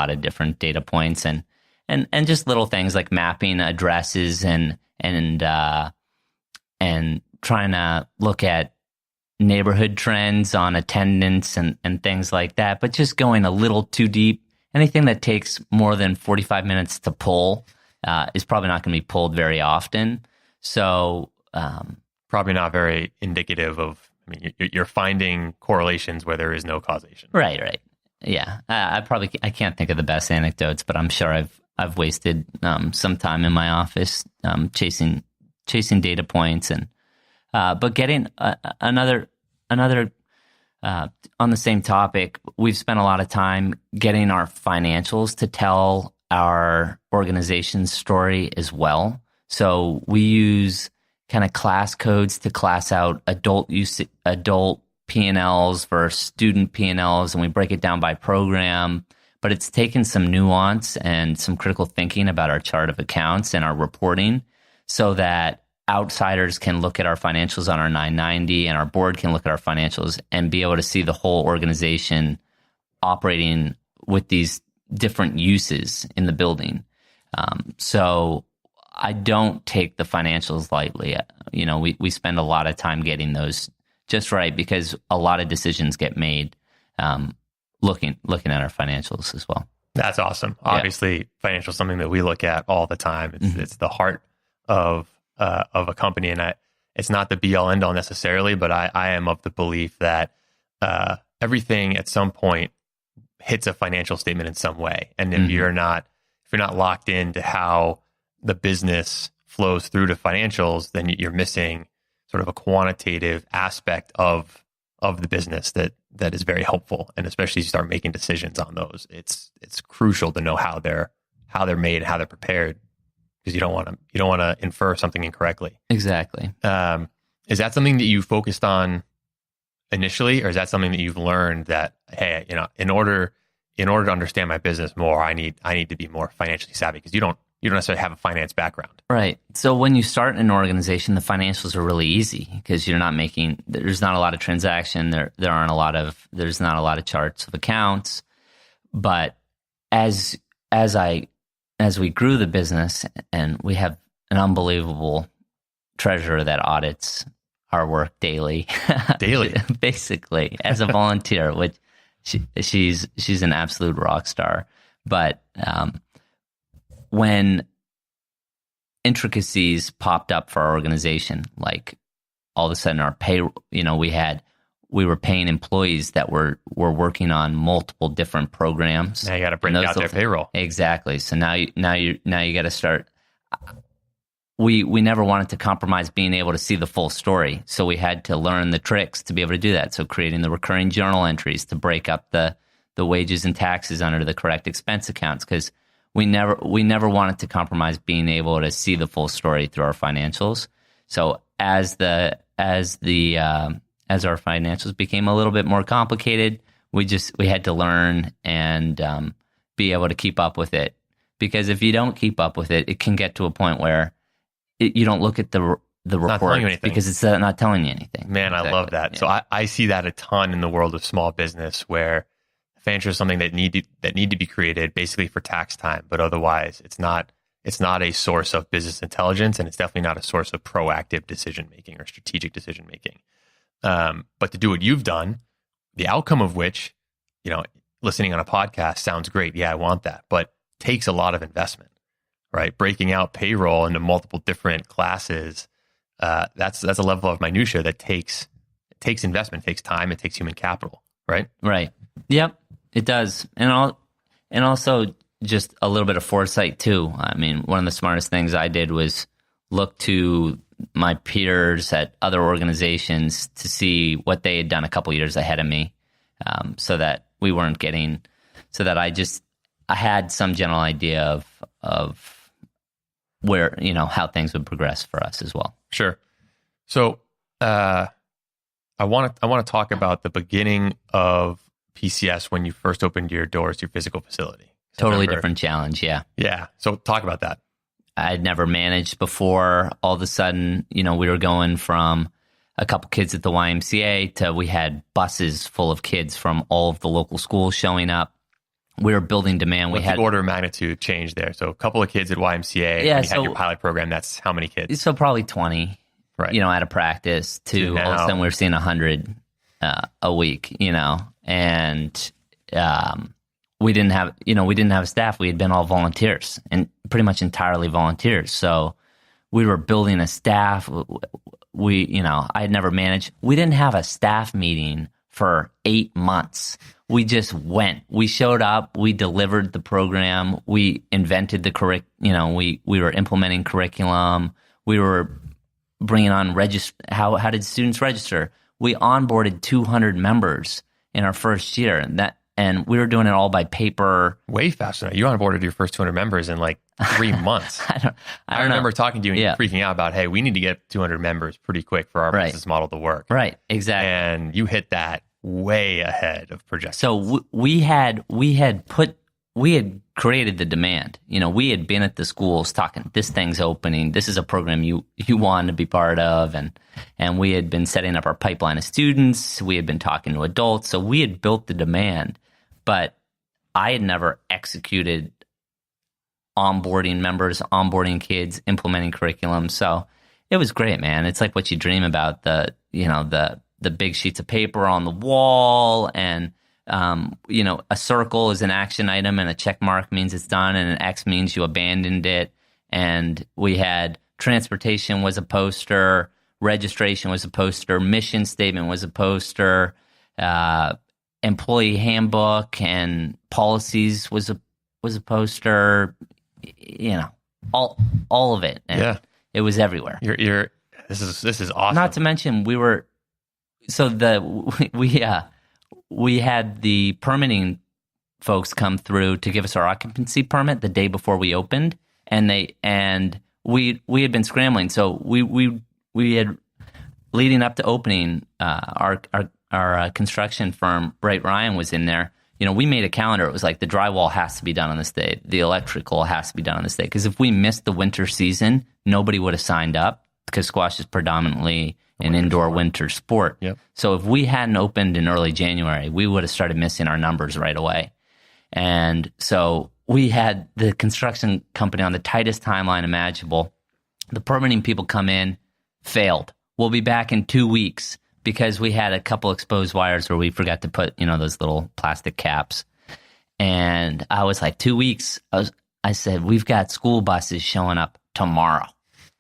of different data points and just little things like mapping addresses and trying to look at neighborhood trends on attendance and things like that, but just going a little too deep anything that takes more than 45 minutes to pull is probably not going to be pulled very often. So probably not very indicative of, I mean, you're finding correlations where there is no causation. Right. Yeah. I can't think of the best anecdotes, but I'm sure I've wasted some time in my office chasing data points but getting another on the same topic. We've spent a lot of time getting our financials to tell our organization's story as well. So we use kind of class codes to class out adult P&Ls versus student P&Ls, and we break it down by program. But it's taken some nuance and some critical thinking about our chart of accounts and our reporting so that outsiders can look at our financials on our 990 and our board can look at our financials and be able to see the whole organization operating with these different uses in the building. So I don't take the financials lightly. We spend a lot of time getting those just right because a lot of decisions get made looking at our financials as well. That's awesome. Obviously, financial is something that we look at all the time. It's the heart of a company, and it's not the be all end all necessarily. But I am of the belief that everything at some point hits a financial statement in some way, and if you're not locked into how the business flows through to financials, then you're missing sort of a quantitative aspect of the business that is very helpful. And especially as you start making decisions on those, it's crucial to know how they're made, how they're prepared, because you don't want to infer something incorrectly. Exactly. Is that something that you focused on initially, or is that something that you've learned that, hey, in order to understand my business more, I need to be more financially savvy, because you don't necessarily have a finance background. Right. So when you start an organization, the financials are really easy because there's not a lot of transaction. There's not a lot of charts of accounts. But as we grew the business, and we have an unbelievable treasurer that audits our work daily, basically as a volunteer, which she's an absolute rock star. But when intricacies popped up for our organization, like all of a sudden our pay, we were paying employees that were working on multiple different programs. Now you got to bring out their payroll. Exactly. So now you got to start. We never wanted to compromise being able to see the full story, so we had to learn the tricks to be able to do that. So creating the recurring journal entries to break up the wages and taxes under the correct expense accounts, because we never wanted to compromise being able to see the full story through our financials. So as our financials became a little bit more complicated, we had to learn and be able to keep up with it. Because if you don't keep up with it, it can get to a point where you don't look at the report because it's not telling you anything. Man, exactly. I love that. Yeah. So I see that a ton in the world of small business, where financials is something that need to be created basically for tax time, but otherwise it's not a source of business intelligence, and it's definitely not a source of proactive decision making or strategic decision making. But to do what you've done, the outcome of which, listening on a podcast sounds great. Yeah, I want that, but takes a lot of investment, right? Breaking out payroll into multiple different classes, that's a level of minutia that takes investment, takes time, it takes human capital, right? Right. Yep, it does. And also just a little bit of foresight too. I mean, one of the smartest things I did was look to my peers at other organizations to see what they had done a couple years ahead of me, so that we weren't getting, so that I had some general idea of where, how things would progress for us as well. Sure. So I want to talk about the beginning of PCS when you first opened your doors to your physical facility. Totally different challenge. Yeah. Yeah. So talk about that. I'd never managed before. All of a sudden, we were going from a couple kids at the YMCA to we had buses full of kids from all of the local schools showing up. We were building demand. What's the order of magnitude change there? So a couple of kids at YMCA, when you had your pilot program, that's how many kids? So probably 20, right? At a practice to all of a sudden we're seeing 100 a week, and we didn't have a staff. We had been all volunteers and pretty much entirely volunteers. So we were building a staff. I had never managed. We didn't have a staff meeting for 8 months. We just went. We showed up. We delivered the program. We invented the we were implementing curriculum. We were bringing on how did students register? We onboarded 200 members in our first year, and we were doing it all by paper. Way faster. You onboarded your first 200 members in like 3 months. I remember talking to you and freaking out about, hey, we need to get 200 members pretty quick for our business model to work. Right, exactly. And you hit that way ahead of projections. So we had created the demand. We had been at the schools talking, this thing's opening. This is a program you want to be part of. And we had been setting up our pipeline of students. We had been talking to adults. So we had built the demand, but I had never executed onboarding members, onboarding kids, implementing curriculum. So it was great, man. It's like what you dream about, the big sheets of paper on the wall, and a circle is an action item, and a check mark means it's done, and an X means you abandoned it. And we had transportation was a poster, registration was a poster, mission statement was a poster, employee handbook and policies was a poster. All of it. And it was everywhere. This is awesome. Not to mention we had the permitting folks come through to give us our occupancy permit the day before we opened, and we had been scrambling. So we had, leading up to opening, our construction firm, Bright Ryan, was in there. We made a calendar. It was like the drywall has to be done on this day. The electrical has to be done on this day. Because if we missed the winter season, nobody would have signed up, because squash is predominantly an indoor winter sport. Yep. So if we hadn't opened in early January, we would have started missing our numbers right away. And so we had the construction company on the tightest timeline imaginable. The permitting people come in, failed. We'll be back in 2 weeks, because we had a couple exposed wires where we forgot to put, those little plastic caps. And I was like, 2 weeks. I said, we've got school buses showing up tomorrow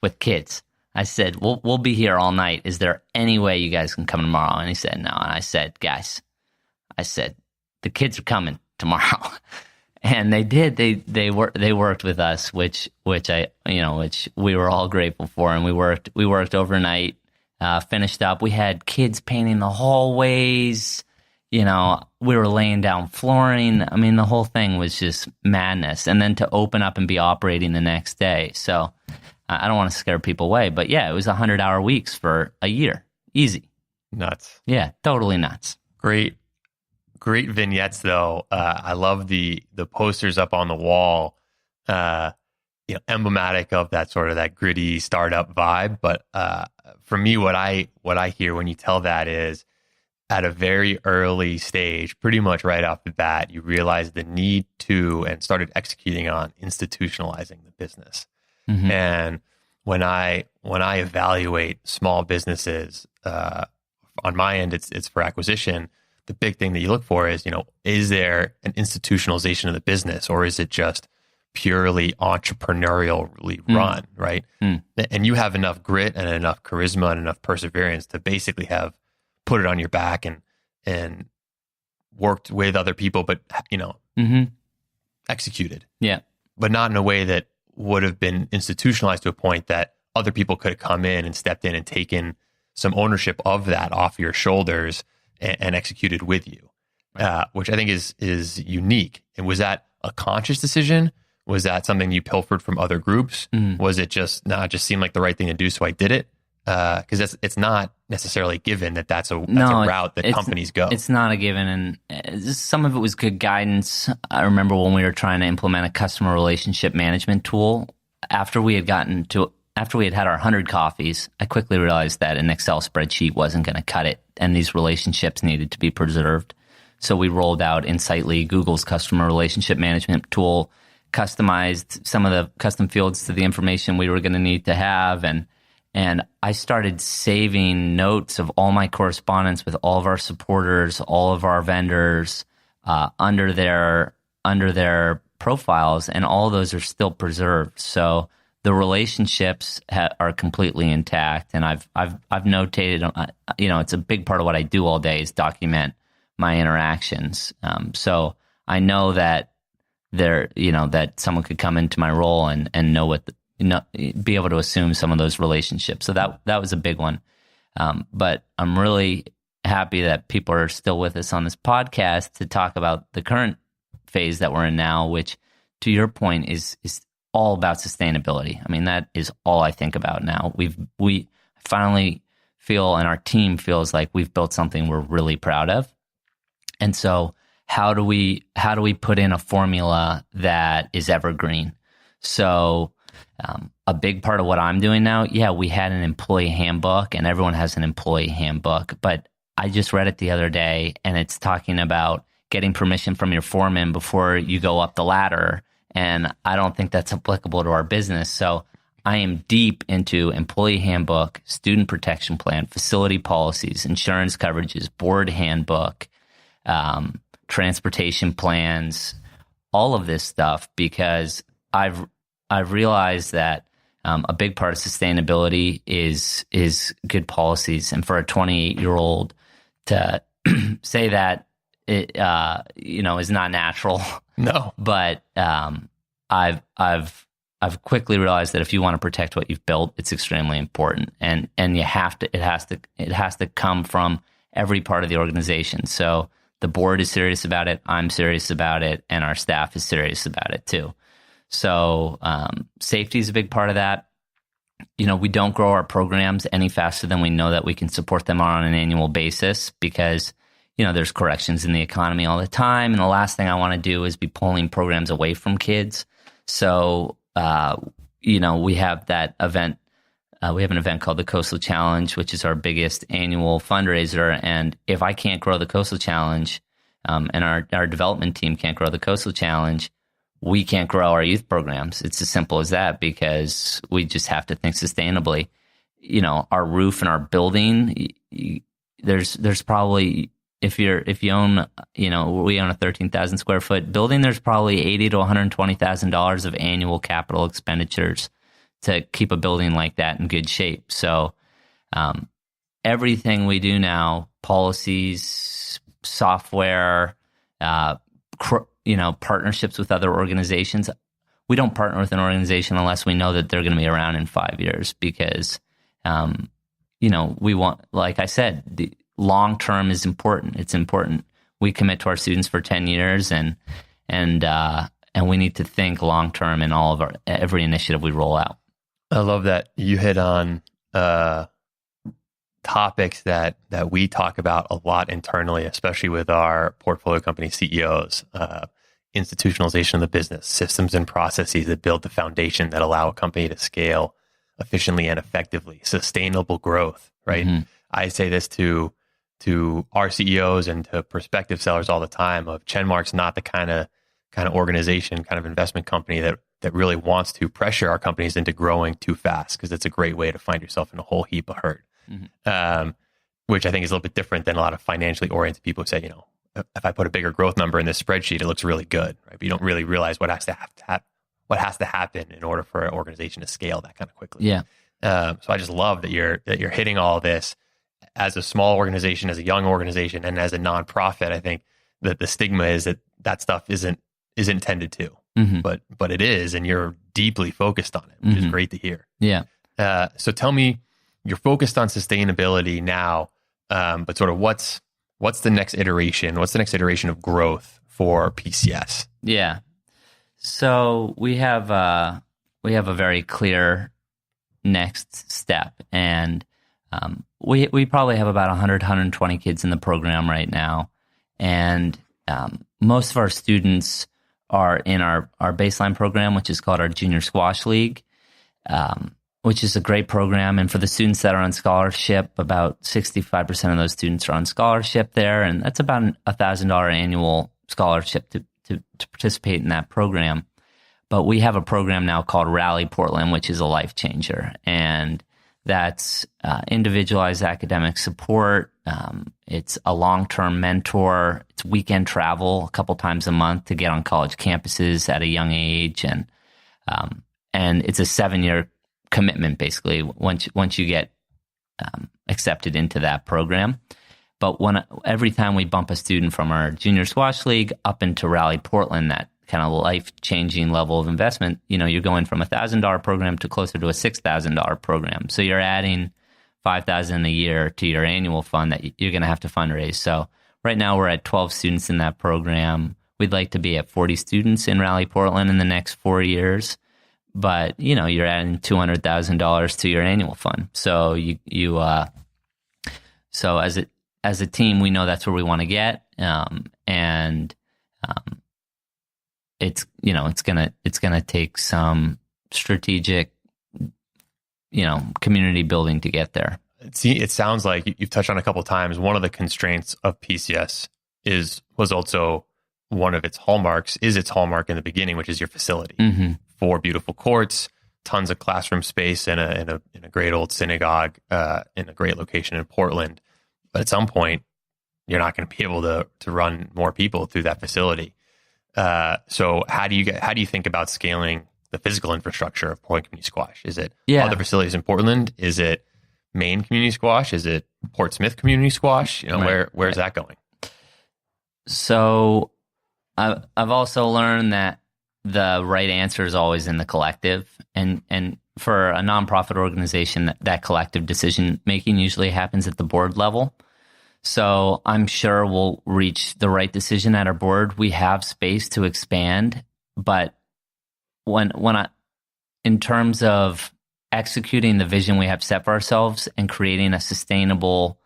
with kids. I said, we'll be here all night. Is there any way you guys can come tomorrow? And he said, no. And I said, guys, the kids are coming tomorrow. And they did. They worked with us, which we were all grateful for. And we worked overnight, finished up. We had kids painting the hallways. We were laying down flooring. I mean, the whole thing was just madness. And then to open up and be operating the next day. So I don't want to scare people away, but yeah, it was 100-hour weeks for a year. Easy. Nuts. Yeah, totally nuts. Great vignettes, though. I love the posters up on the wall, emblematic of that gritty startup vibe. But for me, what I hear when you tell that is, at a very early stage, pretty much right off the bat, you realized the need to, and started executing on, institutionalizing the business. Mm-hmm. And when I evaluate small businesses, on my end, it's for acquisition. The big thing that you look for is there an institutionalization of the business, or is it just purely entrepreneurially run, right? And you have enough grit and enough charisma and enough perseverance to basically have put it on your back and worked with other people, but executed. Yeah. But not in a way that would have been institutionalized to a point that other people could have come in and stepped in and taken some ownership of that off your shoulders and executed with you, which I think is unique. And was that a conscious decision? Was that something you pilfered from other groups? Was it just, it just seemed like the right thing to do, so I did it? Because it's not necessarily given that's a route that companies go. It's not a given, and some of it was good guidance. I remember when we were trying to implement a customer relationship management tool. After we had had our 100 coffees, I quickly realized that an Excel spreadsheet wasn't going to cut it, and these relationships needed to be preserved. So we rolled out Insightly, Google's customer relationship management tool, customized some of the custom fields to the information we were going to need to have, and I started saving notes of all my correspondence with all of our supporters, all of our vendors, under their under their profiles, and all those are still preserved. So the relationships are completely intact, and I've notated. It's a big part of what I do all day is document my interactions. So I know that that someone could come into my role and know be able to assume some of those relationships. So that was a big one. But I'm really happy that people are still with us on this podcast to talk about the current phase that we're in now, which, to your point, is all about sustainability. I mean, that is all I think about now. We finally feel, and our team feels like we've built something we're really proud of. And so how do we put in a formula that is evergreen? So a big part of what I'm doing now, we had an employee handbook, and everyone has an employee handbook, but I just read it the other day, and it's talking about getting permission from your foreman before you go up the ladder. And I don't think that's applicable to our business. So I am deep into employee handbook, student protection plan, facility policies, insurance coverages, board handbook, transportation plans, all of this stuff, because I've realized that a big part of sustainability is good policies. And for a 28-year-old to say that is not natural. No, but I've quickly realized that if you want to protect what you've built, it's extremely important, and it has to come from every part of the organization. So the board is serious about it, I'm serious about it, and our staff is serious about it too. So safety is a big part of that. We don't grow our programs any faster than we know that we can support them on an annual basis, because there's corrections in the economy all the time. And the last thing I want to do is be pulling programs away from kids. So, we have that event. We have an event called the Coastal Challenge, which is our biggest annual fundraiser. And if I can't grow the Coastal Challenge, and our development team can't grow the Coastal Challenge, we can't grow our youth programs. It's as simple as that, because we just have to think sustainably. Our roof and our building, there's probably, if you own, we own a 13,000 square foot building, there's probably $80,000 to $120,000 of annual capital expenditures to keep a building like that in good shape. So everything we do now, policies, software, partnerships with other organizations. We don't partner with an organization unless we know that they're going to be around in 5 years, because, we want, like I said, the long-term is important. It's important. We commit to our students for 10 years, and we need to think long-term in all of every initiative we roll out. I love that you hit on topics that we talk about a lot internally, especially with our portfolio company CEOs. Institutionalization of the business, systems and processes that build the foundation that allow a company to scale efficiently and effectively, sustainable growth, right? Mm-hmm. I say this to our CEOs and to prospective sellers all the time of Chenmark's not the kind of organization, kind of investment company that really wants to pressure our companies into growing too fast, because it's a great way to find yourself in a whole heap of hurt. Mm-hmm. Which I think is a little bit different than a lot of financially oriented people who say, if I put a bigger growth number in this spreadsheet, it looks really good, right? But you don't really realize what has to happen in order for an organization to scale that kind of quickly. Yeah. So I just love that you're hitting all this as a small organization, as a young organization, and as a nonprofit. I think that the stigma is that stuff isn't intended to, mm-hmm. but it is, and you're deeply focused on it, which mm-hmm. is great to hear. Yeah. So tell me, you're focused on sustainability now, but sort of what's the next iteration? What's the next iteration of growth for PCS? Yeah. So we have a very clear next step, and we probably have about 120 kids in the program right now, and most of our students are in our baseline program, which is called our Junior Squash League, which is a great program. And for the students that are on scholarship, about 65% of those students are on scholarship there, and that's about a $1,000 annual scholarship to participate in that program. But we have a program now called Rally Portland, which is a life changer. And that's individualized academic support. It's a long-term mentor. It's weekend travel a couple times a month to get on college campuses at a young age, and it's a 7-year commitment basically once you get accepted into that program. But every time we bump a student from our junior squash league up into Rally Portland, that kind of life-changing level of investment, you're going from $1,000 program to closer to a $6,000 program. So you're adding $5,000 a year to your annual fund that you're going to have to fundraise. So right now we're at 12 students in that program. We'd like to be at 40 students in Rally Portland in the next 4 years. But, you're adding $200,000 to your annual fund. So so as a team, we know that's where we want to get. It's gonna take some strategic, community building to get there. It sounds like you've touched on a couple of times. One of the constraints of PCS was also one of its hallmarks in the beginning, which is your facility. Mm-hmm. 4 beautiful courts, tons of classroom space in a great old synagogue in a great location in Portland. But at some point, you're not going to be able to run more people through that facility. So how do you think about scaling the physical infrastructure of Portland Community Squash? Is it other facilities in Portland? Is it Maine Community Squash? Is it Portsmouth Community Squash? Where's that going? So I've also learned that the right answer is always in the collective, and for a nonprofit organization, that collective decision making usually happens at the board level. So I'm sure we'll reach the right decision at our board. We have space to expand, but in terms of executing the vision we have set for ourselves and creating a sustainable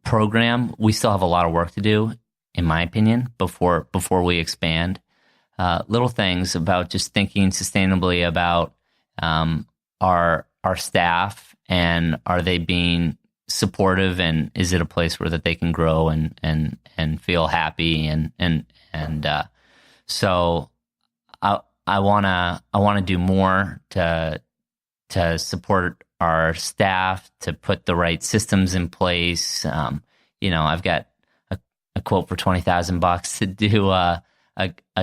program, we still have a lot of work to do, in my opinion, before we expand. Little things about just thinking sustainably about our staff, and are they being supportive, and is it a place where that they can grow and feel happy, so I wanna do more to support our staff, to put the right systems in place. I've got a quote for $20,000 to do a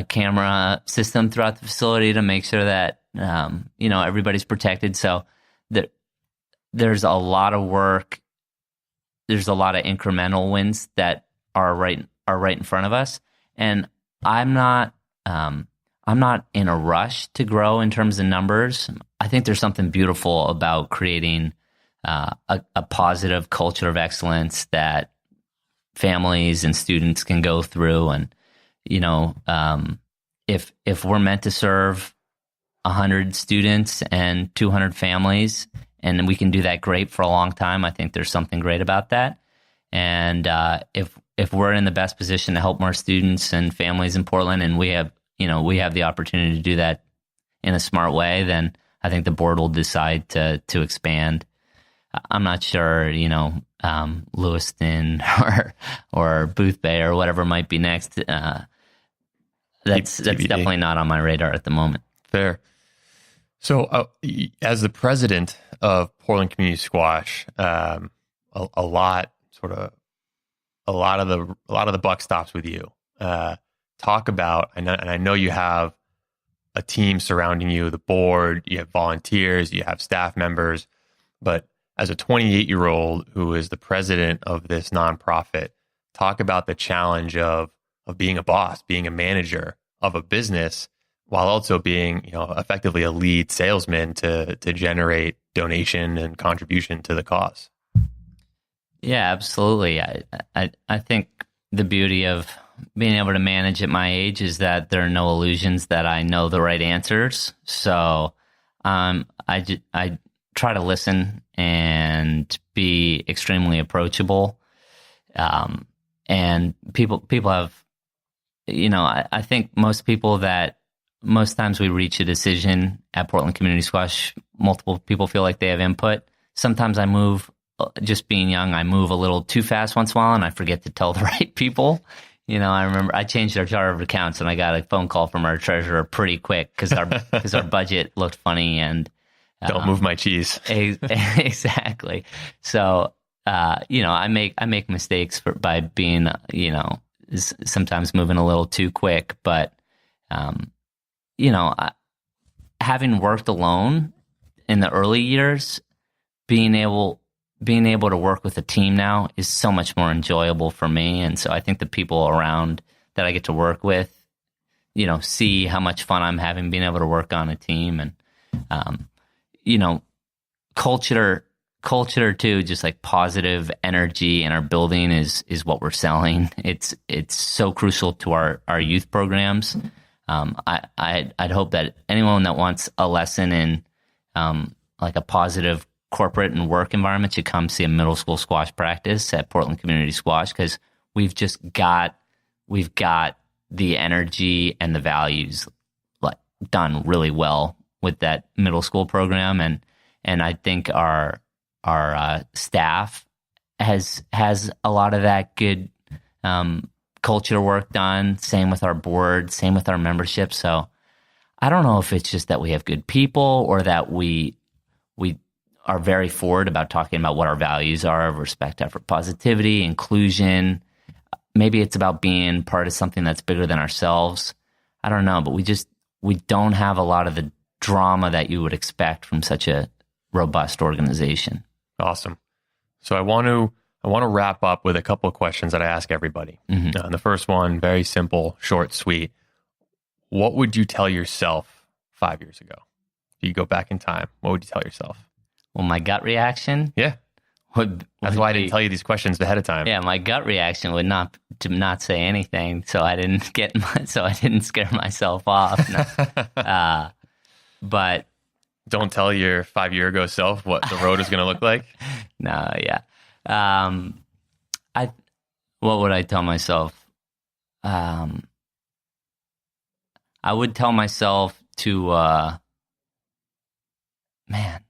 camera system throughout the facility to make sure that everybody's protected. So there's a lot of work. There's a lot of incremental wins that are right in front of us, and I'm not in a rush to grow in terms of numbers. I think there's something beautiful about creating a positive culture of excellence that families and students can go through. And if we're meant to serve 100 students and 200 families, and we can do that great for a long time, I think there's something great about that. And if we're in the best position to help more students and families in Portland, and we have the opportunity to do that in a smart way, then I think the board will decide to expand. I'm not sure, Lewiston or Booth Bay or whatever might be next. That's definitely not on my radar at the moment. Fair. So, as the president of Portland Community Squash, a lot of the buck stops with you. Talk about, and I know you have a team surrounding you, the board, you have volunteers, you have staff members, but as a 28-year-old who is the president of this nonprofit, talk about the challenge of being a boss, being a manager of a business, while also being, effectively a lead salesman to generate donation and contribution to the cause. Yeah, absolutely. I think the beauty of being able to manage at my age is that there are no illusions that I know the right answers. So I try to listen and be extremely approachable. And people have, I think most times we reach a decision at Portland Community Squash, multiple people feel like they have input. Sometimes I move, just being young, I move a little too fast once in a while, and I forget to tell the right people. I remember I changed our chart of accounts, and I got a phone call from our treasurer pretty quick because our budget looked funny, and Don't move my cheese. Exactly. So, I make mistakes by being, sometimes moving a little too quick, but, having worked alone in the early years, being able to work with a team now is so much more enjoyable for me. And so I think the people around that I get to work with, see how much fun I'm having being able to work on a team. And, culture too, just like positive energy in our building is what we're selling. It's so crucial to our youth programs. I'd hope that anyone that wants a lesson in like a positive corporate and work environment should come see a middle school squash practice at Portland Community Squash, because we've got the energy and the values like done really well with that middle school program, and I think our staff has a lot of that good culture work done. Same with our board, same with our membership. So I don't know if it's just that we have good people or that we are very forward about talking about what our values are of respect, effort, positivity, inclusion. Maybe it's about being part of something that's bigger than ourselves. I don't know, but we don't have a lot of the drama that you would expect from such a robust organization. Awesome. So I want to wrap up with a couple of questions that I ask everybody. Mm-hmm. The first one, very simple, short, sweet. What would you tell yourself 5 years ago? If you go back in time, what would you tell yourself? Well, my gut reaction? Yeah. That's why I didn't tell you these questions ahead of time. Yeah, my gut reaction would to not say anything, so I didn't scare myself off. But don't tell your 5 year ago self what the road is going to look like. No, yeah. What would I tell myself? I would tell myself to, man.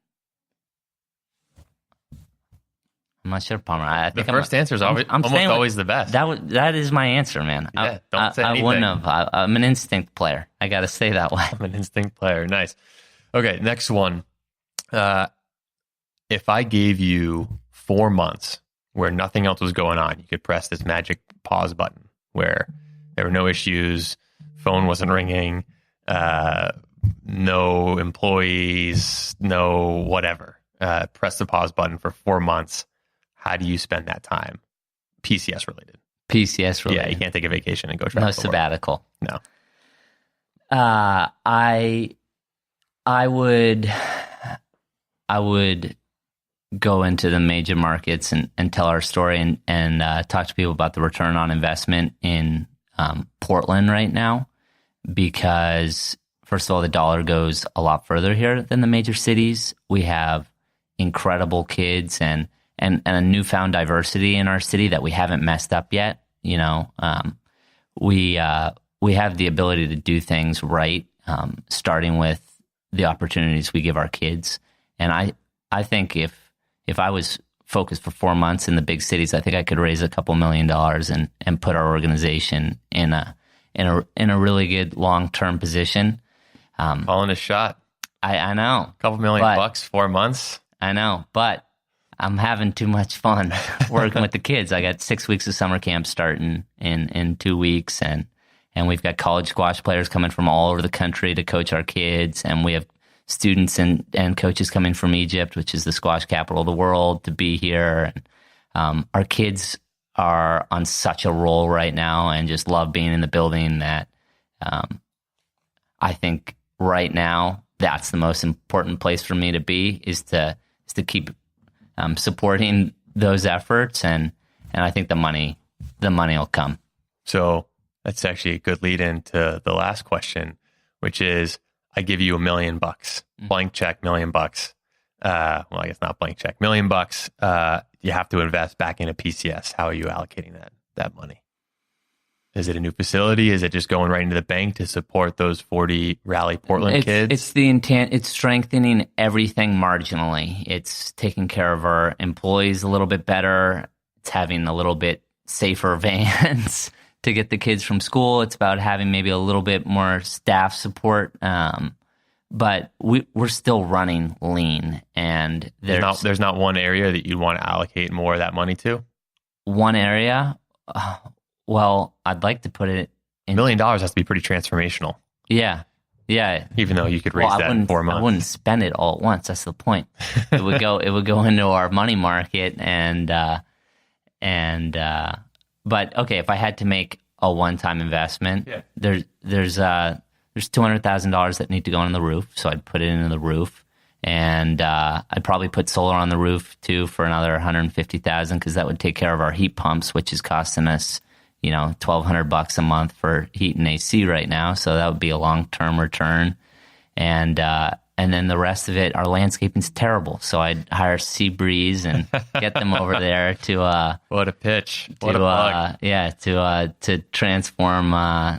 I'm not sure, Palmer. I think the first answer is always the best. That is my answer, man. Yeah, don't say anything. I wouldn't have. I'm an instinct player. I got to stay that way. I'm an instinct player. Nice. Okay, next one. If I gave you 4 months where nothing else was going on, you could press this magic pause button where there were no issues, phone wasn't ringing, no employees, no whatever. Press the pause button for 4 months. How do you spend that time? PCS related. PCS related. Yeah, you can't take a vacation and go travel. No sabbatical. No. I would go into the major markets and tell our story and talk to people about the return on investment in Portland right now, because first of all, the dollar goes a lot further here than the major cities. We have incredible kids and a newfound diversity in our city that we haven't messed up yet. We have the ability to do things right, starting with the opportunities we give our kids. And I think if I was focused for 4 months in the big cities, I think I could raise a couple $1 million and put our organization in a really good long-term position. Calling a shot. I know. A couple $1 million, 4 months. I know, but I'm having too much fun working with the kids. I got 6 weeks of summer camp starting in 2 weeks, and we've got college squash players coming from all over the country to coach our kids, and we have students and coaches coming from Egypt, which is the squash capital of the world, to be here. And, our kids are on such a roll right now and just love being in the building that I think right now that's the most important place for me to be, is to keep supporting those efforts, and I think the money will come. So that's actually a good lead into the last question, which is, I give you $1 million, blank check, $1 million. Well, I guess not blank check, $1 million. You have to invest back into PCS. How are you allocating that money? Is it a new facility? Is it just going right into the bank to support those 40 Rally Portland kids? It's the intent. It's strengthening everything marginally. It's taking care of our employees a little bit better. It's having a little bit safer vans to get the kids from school. It's about having maybe a little bit more staff support. but we're still running lean, and there's not one area that you'd want to allocate more of that money to. One area, well, I'd like to put it in. $1 million has to be pretty transformational. Yeah. Even though you could raise that in 4 months. I wouldn't spend it all at once. That's the point. It would go into our money market, but okay, if I had to make a one-time investment, there's $200,000 that need to go on the roof, so I'd put it into the roof, and I'd probably put solar on the roof too for another $150,000, because that would take care of our heat pumps, which is costing us $1,200 a month for heat and AC right now. So that would be a long-term return. And then the rest of it, our landscaping's terrible. So I'd hire Seabreeze and get them over there to what a pitch. What a plug. To transform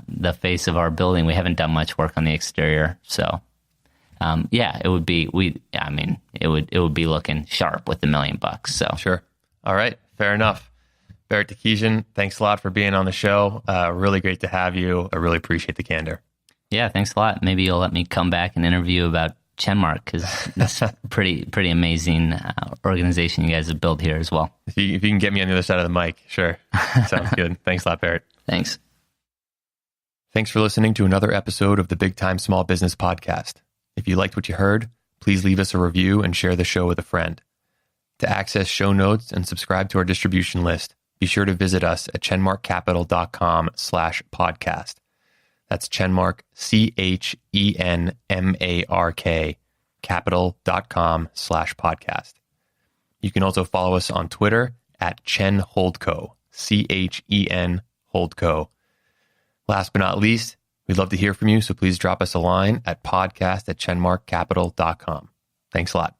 the face of our building. We haven't done much work on the exterior. So it would be it would be looking sharp with $1 million. So sure. All right, fair enough. Barrett Takesian, thanks a lot for being on the show. Really great to have you. I really appreciate the candor. Yeah, thanks a lot. Maybe you'll let me come back and interview about Chenmark, because that's pretty amazing organization you guys have built here as well. If you can get me on the other side of the mic, sure. Sounds good. Thanks a lot, Barrett. Thanks. Thanks for listening to another episode of the Big Time Small Business Podcast. If you liked what you heard, please leave us a review and share the show with a friend. To access show notes and subscribe to our distribution list, be sure to visit us at chenmarkcapital.com/podcast. That's Chenmark, CHENMARK, capital.com/podcast. You can also follow us on Twitter at ChenHoldCo, CHEN Holdco. Last but not least, we'd love to hear from you, so please drop us a line at podcast@chenmarkcapital.com. Thanks a lot.